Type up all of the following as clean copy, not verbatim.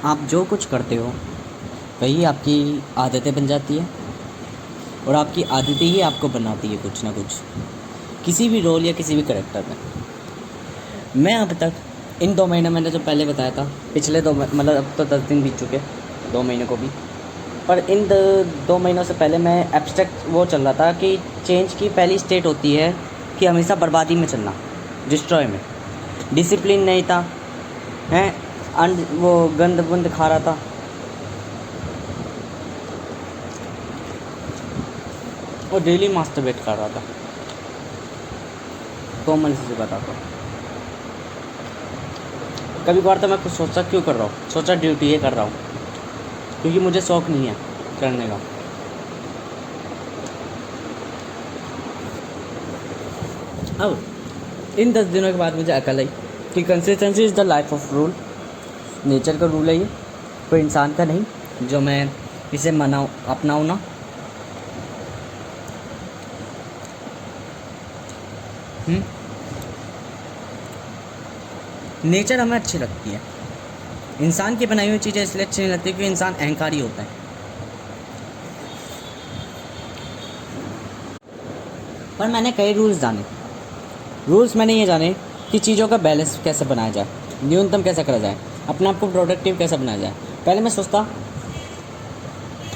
आप जो कुछ करते हो वही आपकी आदतें बन जाती है और आपकी आदतें ही आपको बनाती है कुछ ना कुछ, किसी भी रोल या किसी भी करेक्टर में। मैं अब तक इन 2 महीने मैंने जो पहले बताया था, पिछले मतलब अब तो 10 दिन बीत चुके, 2 महीने को भी, पर इन 2 महीनों से पहले मैं एब्स्ट्रैक्ट वो चल रहा था कि चेंज की पहली स्टेट होती है कि हमेशा बर्बादी में चलना, डिस्ट्रॉय में। डिसिप्लिन नहीं था, हैं वो गंद बुंद खा रहा था, और डेली मास्टरबेट कर रहा था। कॉमन सी बताता हूँ, कभी कभार तो मैं कुछ सोचा क्यों कर रहा हूँ, सोचा ड्यूटी ये कर रहा हूँ क्योंकि मुझे शौक़ नहीं है करने का। अब इन 10 दिनों के बाद मुझे अकल आई कि consistency is the life of rule. Nature का रूल है ये, कोई इंसान का नहीं, जो मैं इसे मनाऊँ अपनाऊँ ना। नेचर हमें अच्छी लगती है, इंसान की बनाई हुई चीज़ें इसलिए अच्छी नहीं लगती क्योंकि इंसान अहंकारी होता है। पर मैंने कई रूल्स जाने। मैंने ये जाने कि चीज़ों का बैलेंस कैसे बनाया जाए, न्यूनतम कैसे करा जाए, अपने आप को प्रोडक्टिव कैसे बनाया जाए। पहले मैं सोचता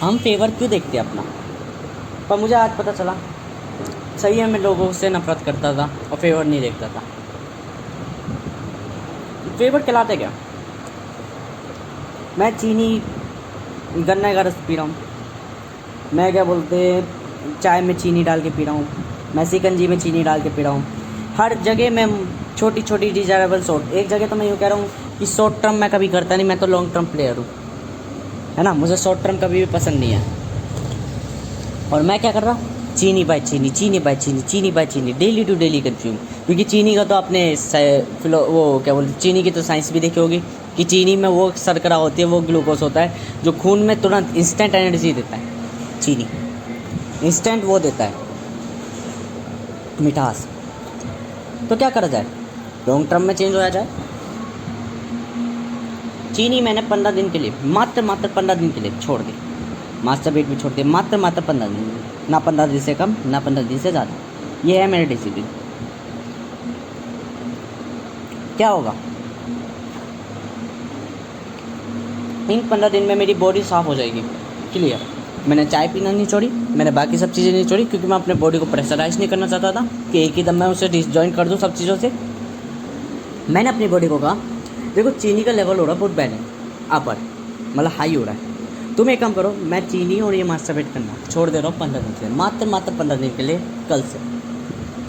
हम फेवर क्यों देखते हैं अपना, पर मुझे आज पता चला सही है, मैं लोगों से नफरत करता था और फेवर नहीं देखता था। फेवर खिलाते क्या, मैं चीनी गन्ने का रस पी रहा हूँ, मैं क्या बोलते चाय में चीनी डाल के पी रहा हूँ, मैं शिकंजी में चीनी डाल के पी रहा हूँ। हर जगह मैं छोटी छोटी डिजायरेबल शॉर्ट, एक जगह तो मैं यूँ कह रहा हूँ कि शॉर्ट टर्म मैं कभी करता नहीं, मैं तो लॉन्ग टर्म प्लेयर हूँ, है ना। मुझे शॉर्ट टर्म कभी भी पसंद नहीं है। और मैं क्या कर रहा हूँ, चीनी बाय चीनी, चीनी बाय चीनी, चीनी बाय चीनी, डेली टू डेली कंज्यूम। क्योंकि चीनी का तो आपने वो क्या बोलते चीनी की तो साइंस भी देखी होगी कि चीनी में वो शर्करा होती है, वो ग्लूकोज होता है जो खून में तुरंत इंस्टेंट एनर्जी देता है। चीनी इंस्टेंट वो देता है मिठास। तो क्या करा जाए, लॉन्ग टर्म में चेंज होया जाए। चीनी मैंने 15 दिन के लिए, मात्र 15 दिन के लिए छोड़ दी, मास्टरबेट भी छोड़ दिया, मात्र 15 दिन, ना 15 दिन से कम ना 15 दिन से ज़्यादा। ये है मेरा डिसिप्लिन। क्या होगा, इन 15 दिन में मेरी बॉडी साफ़ हो जाएगी, क्लियर। मैंने चाय पीना नहीं छोड़ी, मैंने बाकी सब चीज़ें नहीं छोड़ी, क्योंकि मैं अपने बॉडी को प्रेशराइज नहीं करना चाहता था कि एक ही दम मैं उसे डिसजॉइन कर दूँ सब चीज़ों से। मैंने अपनी बॉडी को कहा देखो चीनी का लेवल हो रहा है बहुत बैलेंस अपर, मतलब हाई हो रहा है, तुम एक काम करो, मैं चीनी और ये मास्टरबेट करना छोड़ दे रहा हूँ 15 दिन से, मात्र 15 दिन के लिए, कल से,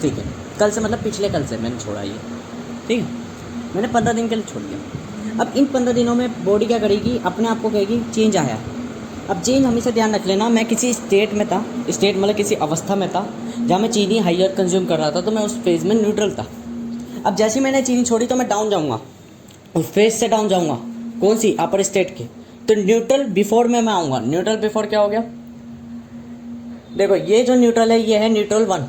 ठीक है। कल से मतलब पिछले कल से मैंने छोड़ा ये, ठीक है। मैंने 15 दिन के लिए छोड़ दिया। अब इन 15 दिनों में बॉडी क्या करेगी, अपने आप को कहेगी चेंज आया है। अब चेंज हमेशा ध्यान रख लेना, मैं किसी स्टेट में था, स्टेट मतलब किसी अवस्था में था जहाँ मैं चीनी हाइयर कंज्यूम कर रहा था, तो मैं उस फेज़ में न्यूट्रल था। अब जैसे ही मैंने चीनी छोड़ी तो मैं डाउन जाऊँगा, उस फेज से डाउन जाऊँगा, कौन सी, अपर स्टेट के। तो न्यूट्रल बिफोर में मैं आऊँगा। न्यूट्रल बिफोर क्या हो गया, देखो ये जो न्यूट्रल है ये है न्यूट्रल 1,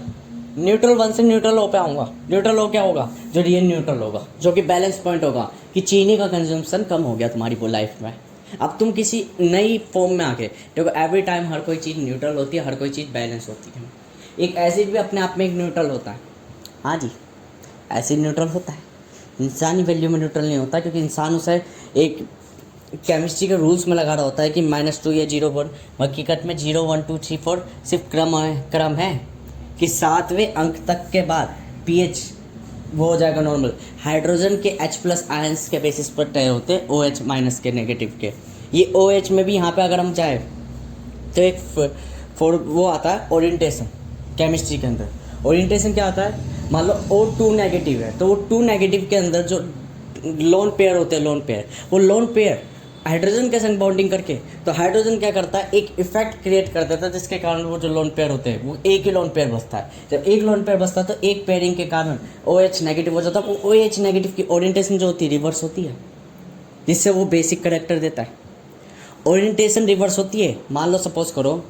न्यूट्रल 1 से न्यूट्रल ओ पे आऊँगा। न्यूट्रल ओ क्या होगा, जो रियल न्यूट्रल होगा, जो कि बैलेंस पॉइंट होगा कि चीनी का कंजम्पशन कम हो गया तुम्हारी वो लाइफ में। अब तुम किसी नई फॉर्म में आके देखो, एवरी टाइम हर कोई चीज़ न्यूट्रल होती है, हर कोई चीज़ बैलेंस होती है। एक एसिड भी अपने आप में एक न्यूट्रल होता है, हाँ जी, एसिड न्यूट्रल होता है, इंसानी वैल्यू में न्यूट्रल नहीं होता, क्योंकि इंसान उसे एक केमिस्ट्री के रूल्स में लगा रहा होता है कि -2 या 0 1। हकीकत में 0 1 2 3 4 सिर्फ क्रम है कि 7वें अंक तक के बाद pH वो हो जाएगा नॉर्मल। हाइड्रोजन के H+ आयंस के बेसिस पर तय होते हैं, OH- के नेगेटिव के। ये OH में भी यहाँ पे अगर हम चाहे तो एक वो आता है ओरिएंटेशन, केमिस्ट्री के अंदर ओरिएंटेशन क्या आता है, मान लो O2 नेगेटिव है, तो वो 2 नेगेटिव के अंदर जो लोन पेयर होते हैं, वो लोन पेयर हाइड्रोजन के संग बॉन्डिंग करके, तो हाइड्रोजन क्या करता है, एक इफेक्ट क्रिएट कर देता है, जिसके कारण वो जो लोन पेयर होते हैं वो एक ही लोन पेयर बचता है। जब एक लोन पेयर बचता है तो एक पेयरिंग के कारण OH नेगेटिव हो जाता है। वो OH नेगेटिव की ओरिएंटेशन जो होती है रिवर्स होती है, जिससे वो बेसिक करेक्टर देता है। ओरिएंटेशन रिवर्स होती है, मान लो सपोज करो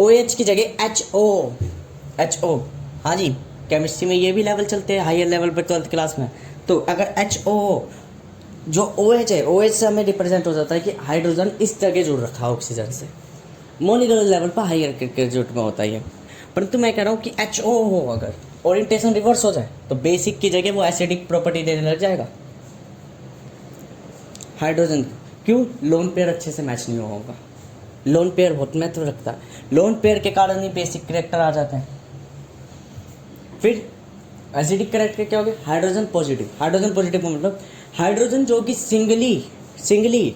OH की जगह HO, हाँ जी, केमिस्ट्री में ये भी लेवल चलते हैं हायर लेवल पर 12th क्लास में। तो अगर HO जो OH है, OH से हमें रिप्रेजेंट हो जाता है कि हाइड्रोजन इस जगह जुड़ रखा है ऑक्सीजन से, मोलिकुलर लेवल पर हायर के जुट में होता है। परंतु मैं कह रहा हूँ कि HO हो, अगर ओरिएंटेशन रिवर्स हो जाए तो बेसिक की जगह वो एसिडिक प्रॉपर्टी देने लग जाएगा हाइड्रोजन। क्यों? लोन पेयर अच्छे से मैच नहीं होगा। लोन पेयर बहुत महत्व रखता है, लोन पेयर के कारण ही बेसिक कैरेक्टर आ जाते हैं। फिर एसिडिक कैरेक्टर क्या हो गया? Hydrogen positive. हाइड्रोजन पॉजिटिव का मतलब हाइड्रोजन जो कि सिंगली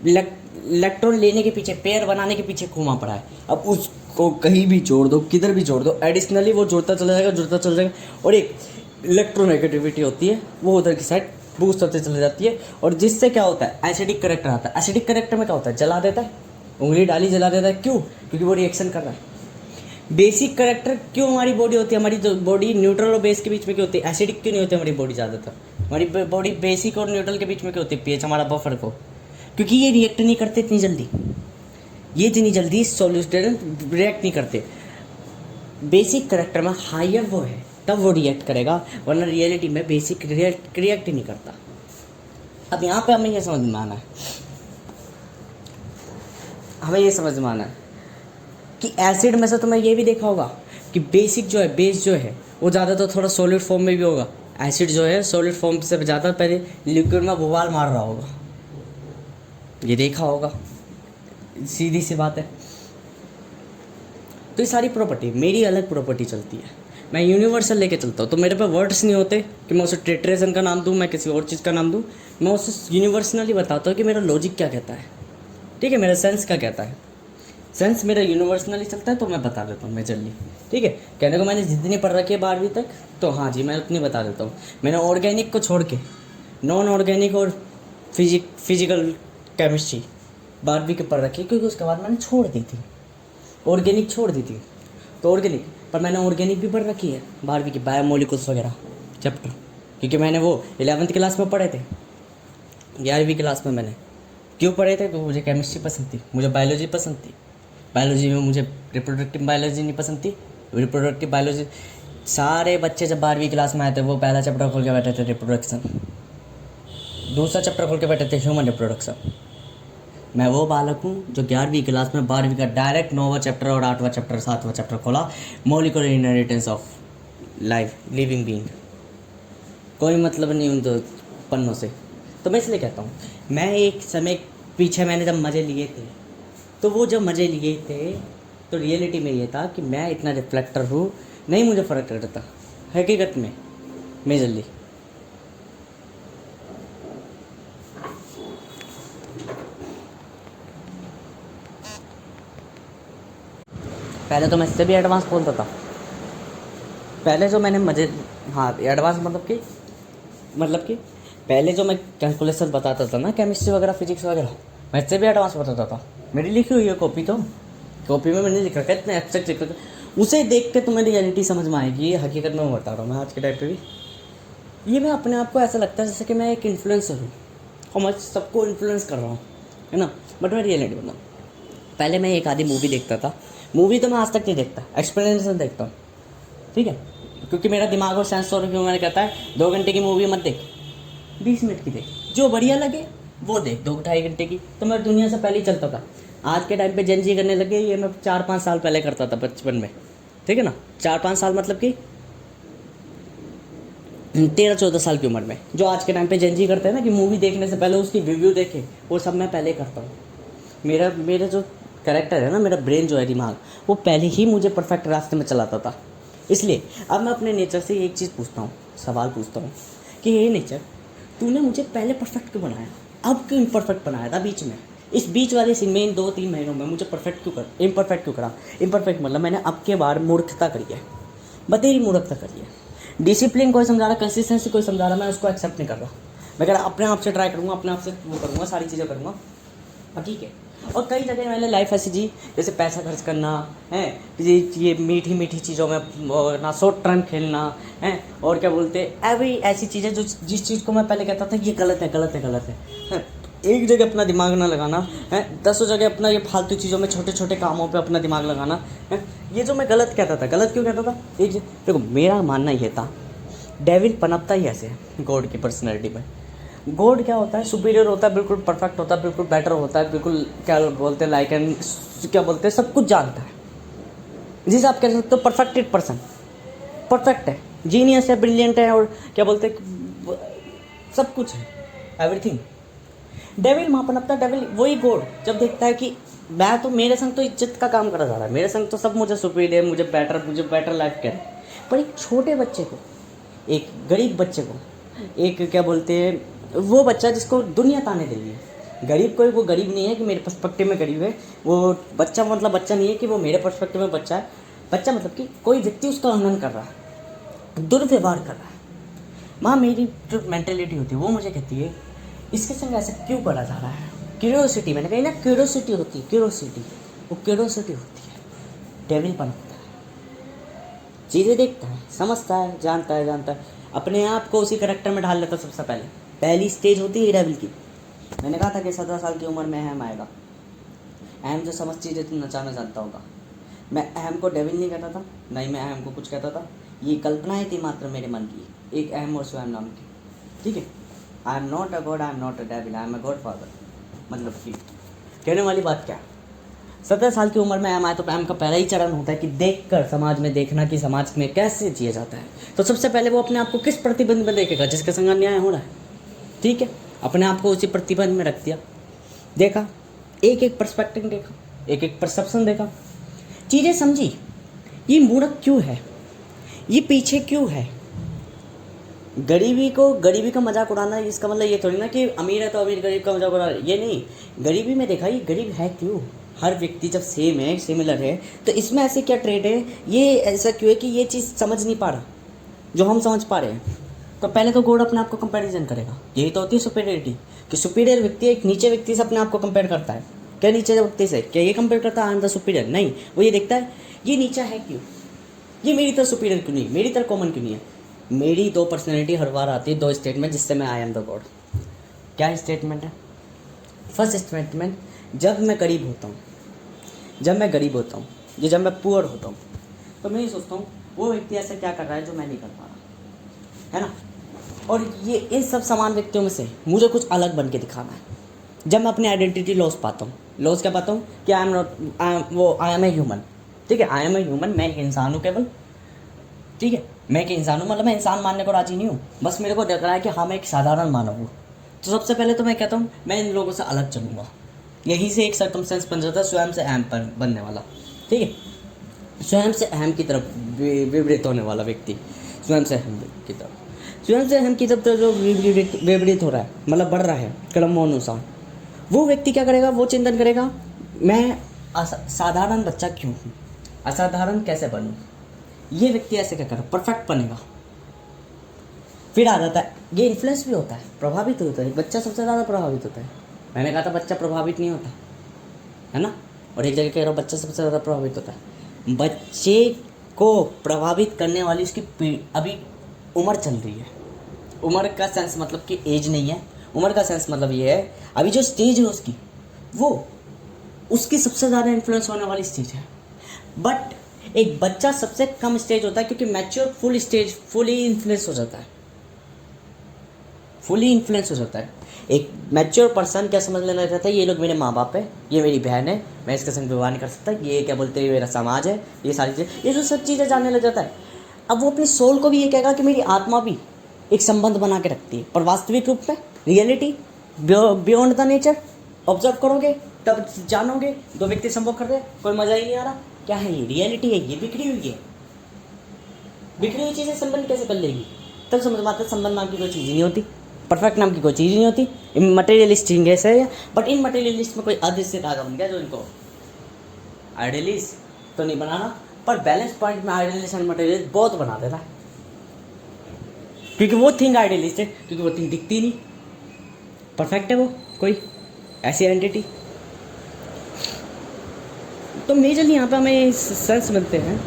इलेक्ट्रॉन लेने के पीछे, पेयर बनाने के पीछे घूमा पड़ा है। अब उसको कहीं भी जोड़ दो, किधर भी जोड़ दो, एडिशनली वो जुड़ता चला जाएगा और एक इलेक्ट्रोनेगेटिविटी होती है वो उधर की साइड बूस्ट होते चली जाती है, और जिससे क्या होता है? एसिडिक कैरेक्टर आता है। एसिडिक कैरेक्टर में क्या होता है? जला देता है, उंगली डाली जला देता है। क्यों? क्योंकि वो रिएक्शन कर रहा है। बेसिक कैरेक्टर क्यों हमारी बॉडी होती है? हमारी जो बॉडी न्यूट्रल और बेस के बीच में क्यों होती है? एसिडिक क्यों नहीं होती हमारी बॉडी ज़्यादातर? हमारी बॉडी बेसिक और न्यूट्रल के बीच में क्यों होती है? पीएच हमारा बफर को, क्योंकि ये रिएक्ट नहीं करते इतनी जल्दी, ये इतनी जल्दी सॉल्यूशन रिएक्ट नहीं करते। बेसिक कैरेक्टर में हायर वो है तब वो रिएक्ट करेगा, वरना रियलिटी में बेसिक रिएक्ट ही नहीं करता। अब यहाँ पे हमें ये समझ में आना है, कि एसिड में से तुम्हें ये भी देखा होगा कि बेसिक जो है, बेस जो है वो ज़्यादातर थोड़ा सॉलिड फॉर्म में भी होगा। एसिड जो है सॉलिड फॉर्म से ज़्यादा पहले लिक्विड में बुवाल मार रहा होगा, ये देखा होगा, सीधी सी बात है। तो ये सारी प्रॉपर्टी, मेरी अलग प्रॉपर्टी चलती है, मैं यूनिवर्सल लेके चलता हूँ। तो मेरे पे वर्ड्स नहीं होते कि मैं उसे ट्रिटरेशन का नाम दूँ, मैं किसी और चीज़ का नाम दूँ, मैं उसे यूनिवर्सली बताता हूँ कि मेरा लॉजिक क्या कहता है, ठीक है, मेरा सेंस क्या कहता है। सेंस मेरा यूनिवर्सली चलता है तो मैं बता देता हूँ मेजरली, ठीक है। कहने को मैंने जितनी पढ़ रखी है 12वीं तक, तो हाँ जी मैं उतनी बता देता हूँ। मैंने ऑर्गेनिक को छोड़ के नॉन ऑर्गेनिक और फिजिकल केमिस्ट्री 12वीं के पढ़ रखी है, क्योंकि उसके बाद मैंने छोड़ दी थी, ऑर्गेनिक छोड़ दी थी। तो ऑर्गेनिक पर मैंने ऑर्गेनिक भी पढ़ रखी है 12वीं की, बायोमोलिकुल्स वगैरह चैप्टर, क्योंकि मैंने वो 11वीं क्लास में पढ़े थे। 11वीं क्लास में मैंने क्यों पढ़े थे? तो मुझे केमिस्ट्री पसंद थी, मुझे बायोलॉजी पसंद थी। बायोलॉजी में मुझे रिप्रोडक्टिव बायोलॉजी नहीं पसंद थी। रिप्रोडक्टिव बायोलॉजी, सारे बच्चे जब 12वीं क्लास में आए थे वो पहला चैप्टर खोल के बैठे थे रिप्रोडक्शन, दूसरा चैप्टर खोल के बैठे थे ह्यूमन रिप्रोडक्शन। मैं वो बालक हूँ जो 11वीं क्लास में 12वीं का डायरेक्ट 9वां चैप्टर और 8वां चैप्टर 7वां चैप्टर खोला, molecular inheritance of life, living being. कोई मतलब नहीं उन दो पन्नों से। तो मैं इसलिए कहता हूँ, मैं एक समय पीछे मैंने जब मज़े लिए थे, तो वो जब मज़े लिए थे तो रियलिटी में ये था कि मैं इतना रिफ्लेक्टर हूँ, नहीं मुझे फ़र्क पड़ता हकीकत में मेजरली। पहले तो मैं इससे भी एडवांस बोलता था। पहले जो मैंने मज़े, हाँ एडवांस मतलब कि पहले जो मैं कैलकुलेशन बताता था ना, केमिस्ट्री वगैरह फिजिक्स वगैरह, मैं इससे भी एडवांस बताता था। मेरी लिखी हुई है कॉपी, तो कॉपी में मैंने लिख रखा है, इतने एब्स्ट्रैक्ट लिख रखा है। उसे देख के तुम्हें रियलिटी समझ में आएगी। ये हकीकत में मैं बता रहा हूँ, मैं आज के टाइम पे भी ये मैं अपने आप को ऐसा लगता है जैसे कि मैं एक इन्फ्लुएंसर हूँ और मैं सबको इन्फ्लुएंस कर रहा हूँ, है ना, बट मैं रियलिटी बताऊँ। पहले मैं एक आधी मूवी देखता था, मूवी तो मैं आज तक नहीं देखता, एक्सप्लेनेशन देखता हूँ, ठीक है, क्योंकि मेरा दिमाग और सेंस और मैंने कहता है 2 घंटे की मूवी मत देख, 20 मिनट की देख, जो बढ़िया लगे वो देख, 2-2.5 घंटे की। तो मैं दुनिया से पहले ही चलता था। आज के टाइम पे जेनजी करने लगे, ये मैं 4-5 साल पहले करता था, बचपन में, ठीक है ना, 4-5 साल मतलब कि 13-14 साल की उम्र में। जो आज के टाइम पे जेनजी करते हैं ना कि मूवी देखने से पहले उसकी रिव्यू देखे, वो सब मैं पहले करता हूँ। मेरा जो कैरेक्टर है ना, मेरा ब्रेन जो है, दिमाग, वो पहले ही मुझे परफेक्ट रास्ते में चलाता था। इसलिए अब मैं अपने नेचर से एक चीज़ पूछता हूँ, सवाल पूछता हूँ कि ये नेचर, तूने मुझे पहले परफेक्ट क्यों बनाया, अब क्यों इम्परफेक्ट बनाया था बीच में? इस बीच वाले इन 2-3 महीनों में मुझे इम्परफेक्ट क्यों करा? इम्परफेक्ट मतलब मैंने अब के बार मूर्खता करी है, बतेरी मूर्खता करी है। डिसिप्लिन कोई समझा रहा, कंसिस्टेंसी कोई समझा रहा, मैं उसको एक्सेप्ट नहीं कर रहा। मैं कह रहा अपने आप से ट्राई करूँगा, अपने आप से वो करूँगा, सारी चीज़ें करूँगा, ठीक है। और कई जगह मैंने लाइफ ऐसी जी, जैसे पैसा खर्च करना है, ये मीठी मीठी चीज़ों में ना, शॉर्ट टर्म खेलना है, और क्या बोलते हैं, एवरी ऐसी चीज़ें जो जिस चीज़ को मैं पहले कहता था ये गलत है, गलत है, गलत है, एक जगह अपना दिमाग ना लगाना है, 10 जगह अपना ये फालतू चीज़ों में, छोटे छोटे कामों पे अपना दिमाग लगाना है। ये जो मैं गलत कहता था, गलत क्यों कहता था? देखो मेरा मानना ये था, डेविल पनपता ही ऐसे है गॉड की पर्सनैलिटी में। गॉड क्या होता है, सुपीरियर होता है, बिल्कुल परफेक्ट होता है, बिल्कुल बेटर होता है, बिल्कुल क्या बोलते हैं लाइक एंड क्या बोलते हैं, सब कुछ जानता है, जिसे आप कह सकते हो परफेक्टेड पर्सन, परफेक्ट है, जीनियस है, ब्रिलियंट है, और क्या बोलते हैं सब कुछ है, एवरीथिंग। डेविल वहाँ पर अपना डेविल वही गॉड जब देखता है कि मैं तो मेरे संग तो इज्जत का काम करा जा रहा है, मेरे संग तो सब मुझे सुपीरियर, मुझे बेटर लाइफ करे, पर एक छोटे बच्चे को, एक गरीब बच्चे को, एक क्या बोलते हैं वो बच्चा जिसको दुनिया ताने दे रही है, गरीब कोई वो गरीब नहीं है कि मेरे पर्सपेक्टिव में गरीब है, वो बच्चा मतलब बच्चा नहीं है कि वो मेरे पर्सपेक्टिव में बच्चा है, बच्चा मतलब कि कोई व्यक्ति उसका उल्लंघन कर रहा है, दुर्व्यवहार कर रहा है। माँ मेरी जो मेंटेलिटी होती है वो मुझे कहती है इसके संग ऐसा क्यों करा जा रहा है, क्यूरियोसिटी, मैंने कही ना क्यूरियोसिटी होती है, क्यूरियोसिटी, वो क्यूरियोसिटी होती है, डेविल बन होता है, चीज़ें देखता है, समझता है, जानता है, अपने आप को उसी करेक्टर में ढाल लेता। सबसे पहली स्टेज होती है डेविल की। मैंने कहा था कि 17 साल की उम्र में अहम आएगा, अहम जो समझ चीज़ें तुम नचाना जानता होगा। मैं अहम को डेविल नहीं कहता था, नहीं मैं अहम को कुछ कहता था, ये कल्पनाएं थी मात्र मेरे मन की, एक अहम और स्वयं नाम की, ठीक है। I am not a God, I am not a devil, I am a God father. मतलब कि कहने वाली बात क्या, 17 साल की उम्र में अहम आए तो अहम का पहला ही चरण होता है कि देखकर समाज में देखना कि समाज में कैसे जिया जाता है। तो सबसे पहले वो अपने आप को किस प्रतिबंध में देखेगा, जिसके संग अन्याय हो रहा है, ठीक है। अपने आप को उसी प्रतिबंध में रख दिया, देखा, एक एक पर्सपेक्टिव देखा, एक एक परसेप्शन देखा, चीज़ें समझी, ये मूर्ख क्यों है, ये पीछे क्यों है। गरीबी का मजाक उड़ाना, इसका मतलब ये थोड़ी ना कि अमीर है तो अमीर गरीब का मजाक उड़ा, ये नहीं। गरीबी में देखा ये गरीब है क्यों, हर व्यक्ति जब सेम है, सिमिलर है, तो इसमें ऐसे क्या ट्रेड है, ये ऐसा क्यों है कि ये चीज़ समझ नहीं पा रहा जो हम समझ पा रहे हैं। तो पहले तो गॉड अपने आप को कंपैरिजन करेगा, यही तो होती है सुपीरियरिटी, कि सुपीरियर व्यक्ति एक नीचे व्यक्ति से अपने आप को कंपेयर करता है। क्या नीचे व्यक्ति से क्या ये कंपेयर करता है आई एम द सुपीरियर, नहीं, वो ये देखता है ये नीचा है क्यों, ये मेरी तरह सुपीरियर क्यों नहीं, मेरी तरह कॉमन क्यों नहीं है। मेरी दो पर्सनैलिटी हर बार आती है, दो स्टेटमेंट जिससे मैं आई एम द गॉड। क्या स्टेटमेंट है, फर्स्ट स्टेटमेंट, जब मैं गरीब होता हूँ, जब मैं पुअर होता हूँ, तो मैं ये सोचता हूँ वो व्यक्ति ऐसा क्या कर रहा है जो मैं नहीं कर पा रहा, है ना। और ये इन सब समान व्यक्तियों में से मुझे कुछ अलग बन के दिखाना है। जब मैं अपनी आइडेंटिटी लॉस पाता हूँ, लॉस क्या पाता हूँ कि आई एम ए ह्यूमन, ठीक है, आई एम ए ह्यूमन, मैं एक इंसान हूँ केवल, ठीक है, मैं एक इंसान हूँ, मतलब मैं इंसान मानने को राजी नहीं हूँ, बस मेरे को लग रहा है कि हाँ मैं एक साधारण मानव हूँ। तो सबसे पहले तो मैं कहता हूँ मैं इन लोगों से अलग चलूँगा, यहीं से एक सर्कमस्टेंस बन जाता है स्वयं से अहम पर बनने वाला, ठीक है, स्वयं से अहम की तरफ विपरीत होने वाला व्यक्ति, स्वयं से अहम की तरफ तो जो विपरीत हो रहा है, मतलब बढ़ रहा है क्रमानुसार, वो व्यक्ति क्या करेगा, वो चिंतन करेगा मैं साधारण बच्चा क्यों हूँ, असाधारण कैसे बनूँ। ये व्यक्ति ऐसे क्या करेगा, परफेक्ट बनेगा। फिर आ जाता है, ये इन्फ्लुएंस भी होता है, प्रभावित होता है, बच्चा सबसे ज़्यादा प्रभावित होता है। मैंने कहा था बच्चा प्रभावित नहीं होता है ना, और एक जगह कह रहा हूँ बच्चा सबसे ज़्यादा प्रभावित होता है। बच्चे को प्रभावित करने वाली उसकी अभी उम्र चल रही है। उम्र का सेंस मतलब कि एज नहीं है, उम्र का सेंस मतलब ये है अभी जो स्टेज है उसकी, वो उसकी सबसे ज़्यादा इन्फ्लुएंस होने वाली स्टेज है। बट एक बच्चा सबसे कम स्टेज होता है, क्योंकि मैच्योर फुली इन्फ्लुएंस हो जाता है। एक मैच्योर पर्सन क्या समझ लेना चाहता है, ये लोग मेरे माँ बाप है, ये मेरी बहन है, मैं इसके संग विवाह नहीं कर सकता, ये क्या बोलते हैं मेरा समाज है, ये सारी चीज़ें, ये जो सब चीज़ें जानने लग जाता है। अब वो अपनी सोल को भी ये कहेगा कि मेरी आत्मा भी एक संबंध बना के रखती है, पर वास्तविक रूप में reality beyond the nature observe करोगे तब जानोगे। दो व्यक्ति संभोग कर रहे हैं, कोई मज़ा ही नहीं आ रहा, क्या है ये, रियलिटी है, ये बिखरी हुई चीज़ें संबंध कैसे कर लेगी। तब समझ में आता है संबंध नाम की कोई चीज़ नहीं होती, परफेक्ट नाम की कोई चीज़ नहीं होती, मटेरियलिस्ट थिंग है। बट इन मटेरियलिस्ट में कोई अदृश्य धागा बन गया जो इनको आइडियलिस्ट तो नहीं बनाना, पर बैलेंस पॉइंट में आइडियलिस्ट एंड मटेरियलिस्ट बहुत बना देता है, क्योंकि वो थिंग आइडियलिस्ट है, क्योंकि वो थिंग दिखती नहीं, परफेक्ट है वो कोई ऐसी एंटिटी। तो मेजरली यहाँ पे हमें सेंस मिलते हैं,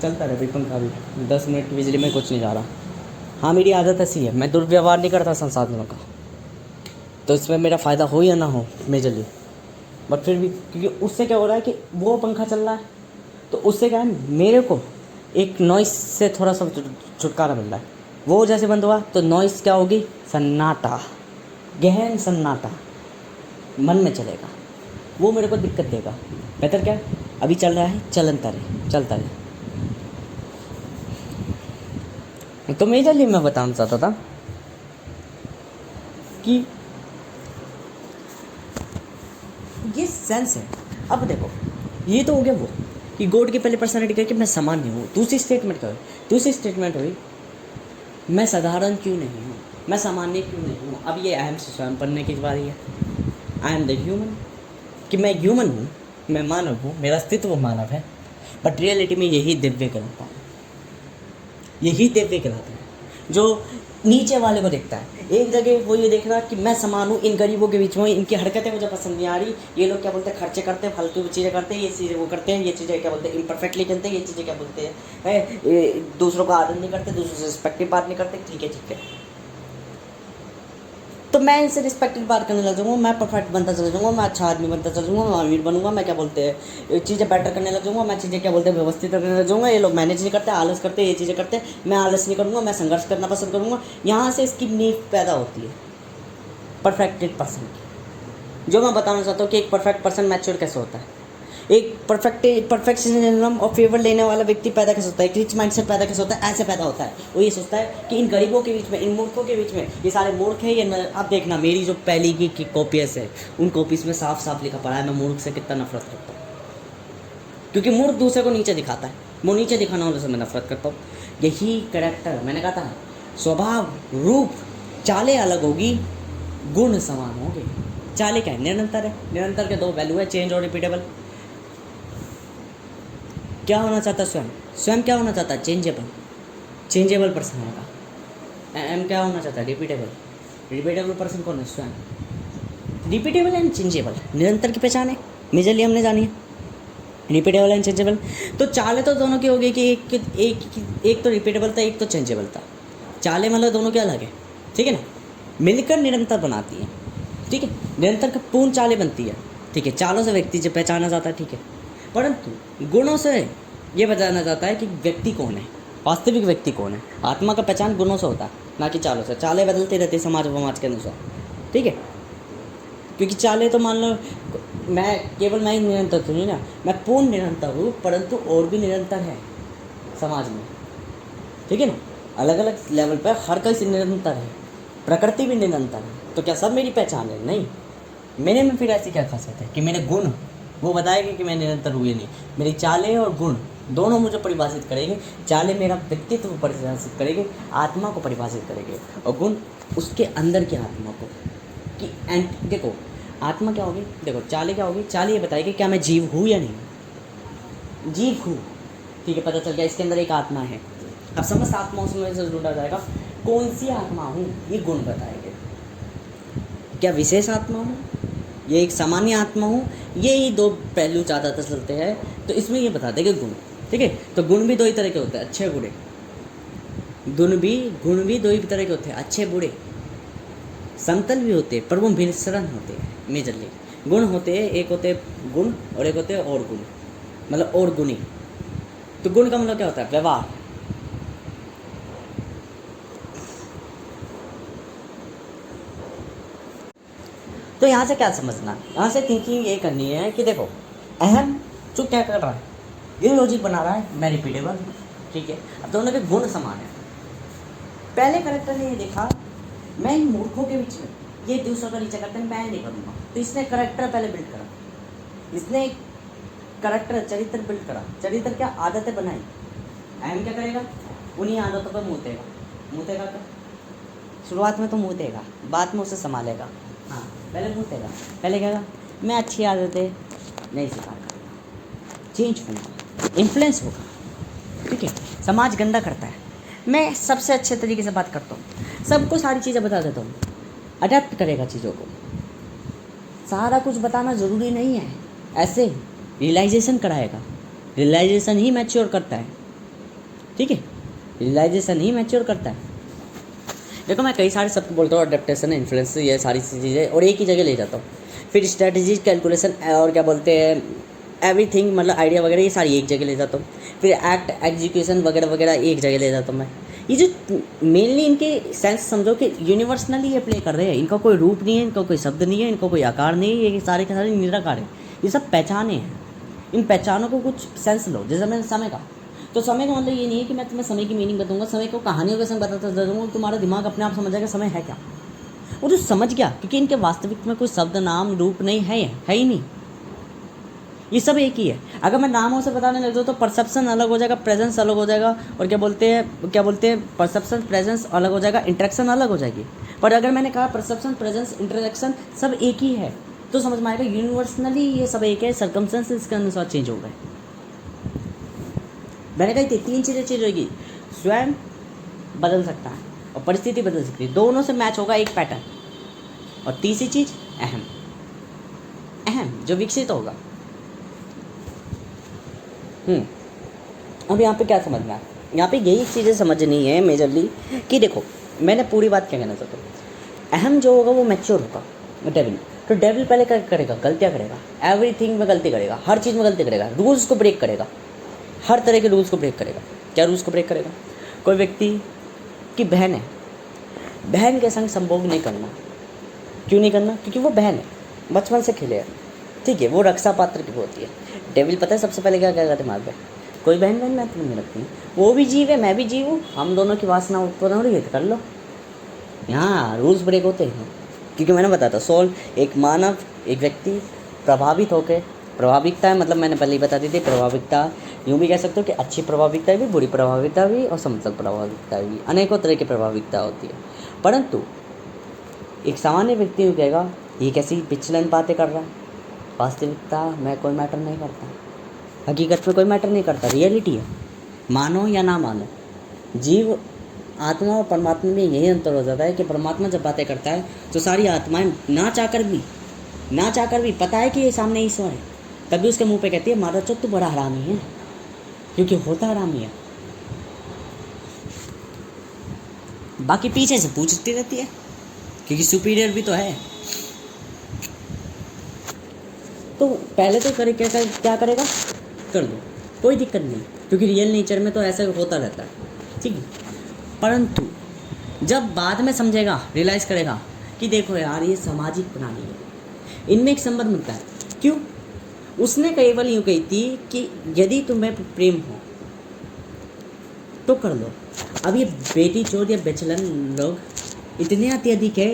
चलता रहे भाई पंखा भी, 10 मिनट की बिजली में कुछ नहीं जा रहा। हाँ मेरी आदत ऐसी है, मैं दुर्व्यवहार नहीं करता संसाधनों का, तो इसमें मेरा फ़ायदा हो या ना हो मेजरली, बट फिर भी क्योंकि उससे क्या हो रहा है कि वो पंखा चल रहा है, तो उससे क्या है मेरे को एक नॉइस से थोड़ा सा छुटकारा मिल रहा है, वो जैसे बंद हुआ तो नॉइस क्या होगी, सन्नाटा, गहन सन्नाटा मन में चलेगा, वो मेरे को दिक्कत देगा। बेहतर क्या है, अभी चल रहा है चलता रहे, चलता रहे। तो मेजरली मैं बताना चाहता था कि ये सेंस है। अब देखो, ये तो हो गया वो कि गॉड की पहले पर्सनैलिटी करके मैं सामान्य हूँ। दूसरी स्टेटमेंट क्या हुई, दूसरी स्टेटमेंट हुई मैं साधारण क्यों नहीं हूँ, मैं सामान्य क्यों नहीं हूँ। अब ये अहम से स्वयं पढ़ने की बारी है। आई एम द ह्यूमन, कि मैं ह्यूमन हूँ, मैं मानव हूँ, मेरा अस्तित्व मानव है, बट रियलिटी में यही दिव्य कहलाता है, यही दिव्य कहलाता है जो नीचे वाले को देखता है। एक जगह वो ये देख रहा कि मैं समान हूँ इन गरीबों के बीच में, इनकी हरकतें मुझे पसंद नहीं आ रही, ये लोग क्या बोलते हैं खर्चे करते हैं, फालतू चीज़ें करते हैं, ये चीज़ें वो करते हैं, ये चीज़ें क्या बोलते हैं इम्परफेक्टली चलते हैं, ये चीज़ें क्या बोलते हैं दूसरों का आदर नहीं करते, दूसरों से रिस्पेक्टिव बात नहीं करते। ठीक है, तो मैं इनसे रिस्पेक्टेड बात करने लग जाऊँगा, मैं परफेक्ट बनता चला जाऊँगा, मैं अच्छा आदमी बनता चला जाऊँगा, मैं अमीर बनूंगा, मैं क्या बोलते हैं चीज़ें बेटर करने लग जाऊँगा, मैं चीज़ें क्या बोलते हैं व्यवस्थित करने लग जाऊँगा। ये लोग मैनेज नहीं करते, आलस करते, ये चीज़ें करते, मैं आलस नहीं करूँगा, मैं संघर्ष करना पसंद करूँगा। यहाँ से इसकी नींव पैदा होती है परफेक्टेड पर्सन की। जो मैं बताना चाहता हूँ कि एक परफेक्ट पर्सन मैच्योर कैसे होता है, एक परफेक्शनिज्म और फेवर लेने वाला व्यक्ति पैदा कैसे होता है, एक रिच माइंडसेट पैदा कैसे होता है, ऐसे पैदा होता है। वो ये सोचता है कि इन गरीबों के बीच में, इन मूर्खों के बीच में, ये सारे मूर्ख हैं, ये अब देखना मेरी जो पहली की कॉपीज है उन कॉपीज़ में साफ साफ लिखा पड़ा है मैं मूर्ख से कितना नफरत करता हूँ, क्योंकि मूर्ख दूसरे को नीचे दिखाता है, वो नीचे दिखाना वाले से मैं नफरत करता हूँ। यही करेक्टर मैंने कहा था, स्वभाव रूप चालें अलग होगी, गुण समान होंगे। चालें क्या है, निरंतर है, निरंतर के दो वैल्यू है, चेंज और रिपीटेबल। क्या होना चाहता स्वयं, स्वयं क्या होना चाहता, चेंजेबल, चेंजेबल पर्सन होगा। एम क्या होना चाहता है, रिपीटेबल, रिपीटेबल पर्सन कौन है, स्वयं। रिपीटेबल एंड चेंजेबल निरंतर की पहचान है, मेजरली हमने जानी है रिपीटेबल एंड चेंजेबल। तो चालें तो दोनों की हो गई कि एक तो रिपीटेबल था, एक तो चेंजेबल था। चालें मतलब दोनों के अलग है, ठीक है ना, मिलकर निरंतर बनाती है। ठीक है, निरंतर का पूर्ण चालें बनती है। ठीक है, चालों से व्यक्ति जो पहचाना जाता है, ठीक है, परंतु गुणों से ये बताना जाता है कि व्यक्ति कौन है, वास्तविक व्यक्ति कौन है। आत्मा का पहचान गुणों से होता है, ना कि चालों से। चालें बदलती रहती है समाज के अनुसार, ठीक है, क्योंकि चालें तो मान लो मैं ही निरंतर तो नहीं ना, मैं पूर्ण निरंतर हूँ, परंतु और भी निरंतर है समाज में, ठीक है ना, अलग अलग लेवल पर हर कोई निरंतर है, प्रकृति भी निरंतर है। तो क्या सब मेरी पहचान है, नहीं। मेरे में फिर ऐसी क्या खासियत है कि मेरे गुण वो बताएंगे कि मैं निरंतर हुए नहीं। मेरी चालें और गुण दोनों मुझे परिभाषित करेंगे। चालें मेरा व्यक्तित्व को परिभाषित करेंगे, आत्मा को परिभाषित करेंगे, और गुण उसके अंदर की आत्मा को। कि देखो आत्मा क्या होगी, देखो चालें क्या होगी, चालें ये बताएगी क्या मैं जीव हूँ या नहीं, जीव हूँ, ठीक है, पता चल गया इसके अंदर एक आत्मा है। अब समस्त आत्माओं से ढूंढा जाएगा कौन सी आत्मा हूँ, ये गुण बताएंगे। क्या विशेष आत्मा हूँ, ये एक सामान्य आत्मा हूँ, ये ही दो पहलू ज़्यादातर चलते हैं। तो इसमें ये बता देंगे गुण, ठीक है। तो गुण भी दो ही तरह के होते हैं, अच्छे बुरे। गुण भी दो ही तरह के होते हैं, अच्छे बुरे। समतल भी होते हैं, पर वो मिश्रण होते हैं। मेजरली गुण होते हैं, एक होते हैं गुण और एक होते हैं और गुण, मतलब और गुणी। तो गुण का मतलब क्या होता है, व्यवहार। तो यहाँ से क्या समझना, यहाँ से थिंकिंग ये करनी है कि देखो अहम जो क्या कर रहा है, ये लॉजिक बना रहा है, मैं रिपीटेबल, ठीक है। अब दोनों के गुण समान है। पहले करेक्टर ने ये देखा मैं इन मूर्खों के बीच में, ये दूसरों का नीचे करते हैं, मैं नहीं करूँगा, तो इसने करेक्टर पहले बिल्ड करा, इसने करेक्टर चरित्र बिल्ड करा। चरित्र क्या, आदतें बनाई। अहम क्या करेगा, उन्हीं आदतों पर मुँहतेगा क्या, शुरुआत में तो मुँहतेगा, बाद में उसे संभालेगा। हाँ, पहले मुँहतेगा, पहले कहेगा मैं अच्छी आदतें नहीं सिखाऊंगा, चेंज होगा, इन्फ्लुएंस होगा, ठीक है। समाज गंदा करता है, मैं सबसे अच्छे तरीके से बात करता हूँ, सबको सारी चीज़ें बता देता हूँ, अडेप्ट करेगा चीज़ों को। सारा कुछ बताना ज़रूरी नहीं है, ऐसे रियलाइजेशन कराएगा। रियलाइजेशन ही मैच्योर करता है, ठीक है, रियलाइजेशन ही मैच्योर करता है। देखो मैं कई सारे शब्द बोलता हूँ, अडेप्टेशन, इन्फ्लुएंस, ये सारी चीज़ें, और एक ही जगह ले जाता हूँ। फिर स्ट्रेटजी, कैलकुलेशन और क्या बोलते हैं एवरीथिंग, मतलब आइडिया वगैरह, ये सारी एक जगह ले जाता हूँ। फिर एक्ट, एग्जीक्यूशन वगैरह वगैरह एक जगह ले जाता हूँ मैं। ये जो मेनली इनके सेंस समझो कि यूनिवर्सनली ये प्ले कर रहे हैं, इनका कोई रूप नहीं है, इनका कोई शब्द नहीं है, इनका कोई आकार नहीं है, ये सारे के सारे निराकार है, ये सब पहचाने हैं। इन पहचानों को कुछ सेंस लो। जैसे मैंने समय का, तो समय का मतलब ये नहीं है कि मैं तुम्हें समय की मीनिंग बताऊंगा, समय को कहानियों के संग बताता जाऊँगा, तुम्हारा दिमाग अपने आप समझ जाएगा समय है क्या। वो तो समझ गया, क्योंकि इनके वास्तविक में कोई शब्द नाम रूप नहीं है ही नहीं, ये सब एक ही है। अगर मैं नामों से बताने लग जाऊँ तो परसेप्शन अलग हो जाएगा, प्रेजेंस अलग हो जाएगा, और क्या बोलते हैं परसेप्शन प्रेजेंस अलग हो जाएगा, इंटरेक्शन अलग हो जाएगी। पर अगर मैंने कहा परसेप्शन प्रेजेंस इंटरेक्शन सब एक ही है, तो समझ में आएगा यूनिवर्सली ये सब एक है, सर्कमस्टेंसेस इसके अनुसार चेंज हो गए। मैंने कही थी 3 चीज़ें चेंज होगी, स्वयं बदल सकता है और परिस्थिति बदल सकती है, दोनों से मैच होगा एक पैटर्न, और तीसरी चीज़ अहम जो विकसित होगा। अब यहाँ पे क्या समझना है, यहाँ पे यही चीज़ें समझनी है मेजरली, कि देखो मैंने पूरी बात क्या कहना चाहता हूँ। अहम जो होगा वो मैच्योर होगा, डेविल। तो डेविल पहले क्या करेगा, गलतियाँ करेगा, एवरीथिंग में गलती करेगा, हर चीज़ में गलती करेगा, रूल्स को ब्रेक करेगा, हर तरह के रूल्स को ब्रेक करेगा। क्या रूल्स को ब्रेक करेगा? कोई व्यक्ति की बहन है, बहन के संग संभोग नहीं करना। क्यों नहीं करना? क्योंकि वो बहन है, बचपन से खेले, ठीक है, वो रक्षा पात्र की होती है। डेविल पता है सबसे पहले क्या करेगा दिमाग में, कोई बहन महत्व नहीं रखती, वो भी जीव है मैं भी जीव हूँ, हम दोनों की वासना उत्पन्न हो रही है तो कर लो। यहाँ रूल्स ब्रेक होते हैं, क्योंकि मैंने बताया था सोल एक मानव, एक व्यक्ति प्रभावित होकर, प्रभाविकता है मतलब मैंने पहले ही बता दी थी, प्रभाविकता यूँ भी कह सकते हो कि अच्छी प्रभाविकता भी, बुरी प्रभाविकता भी और समतल प्रभाविकता भी, अनेकों तरह की प्रभाविकता होती है। परंतु एक सामान्य व्यक्ति को कहेगा ये कैसी विचलन बातें कर रहा है, वास्तविकता में कोई मैटर नहीं करता, हकीकत में कोई मैटर नहीं करता, रियलिटी है, मानो या ना मानो। जीव आत्मा और परमात्मा में यही अंतर हो जाता है कि परमात्मा जब बातें करता है तो सारी आत्माएं ना चाहकर भी पता है कि ये सामने ईश्वर है, तभी उसके मुंह पे कहती है मारा चो तू बड़ा हरामी है, क्योंकि होता हरामी है। बाकी पीछे से पूछती रहती है, क्योंकि सुपीरियर भी तो है। तो पहले तो क्या करेगा, कर दो, कोई दिक्कत नहीं, क्योंकि रियल नेचर में तो ऐसा होता रहता है, ठीक है। परंतु जब बाद में समझेगा, रियलाइज़ करेगा कि देखो यार ये सामाजिक प्रणाली है, इनमें एक संबंध मिलता है। क्यों? उसने केवल यूँ कही थी कि यदि तुम्हें प्रेम हो तो कर लो। अब ये बेटी चोर या बेचलन लोग इतने अत्यधिक है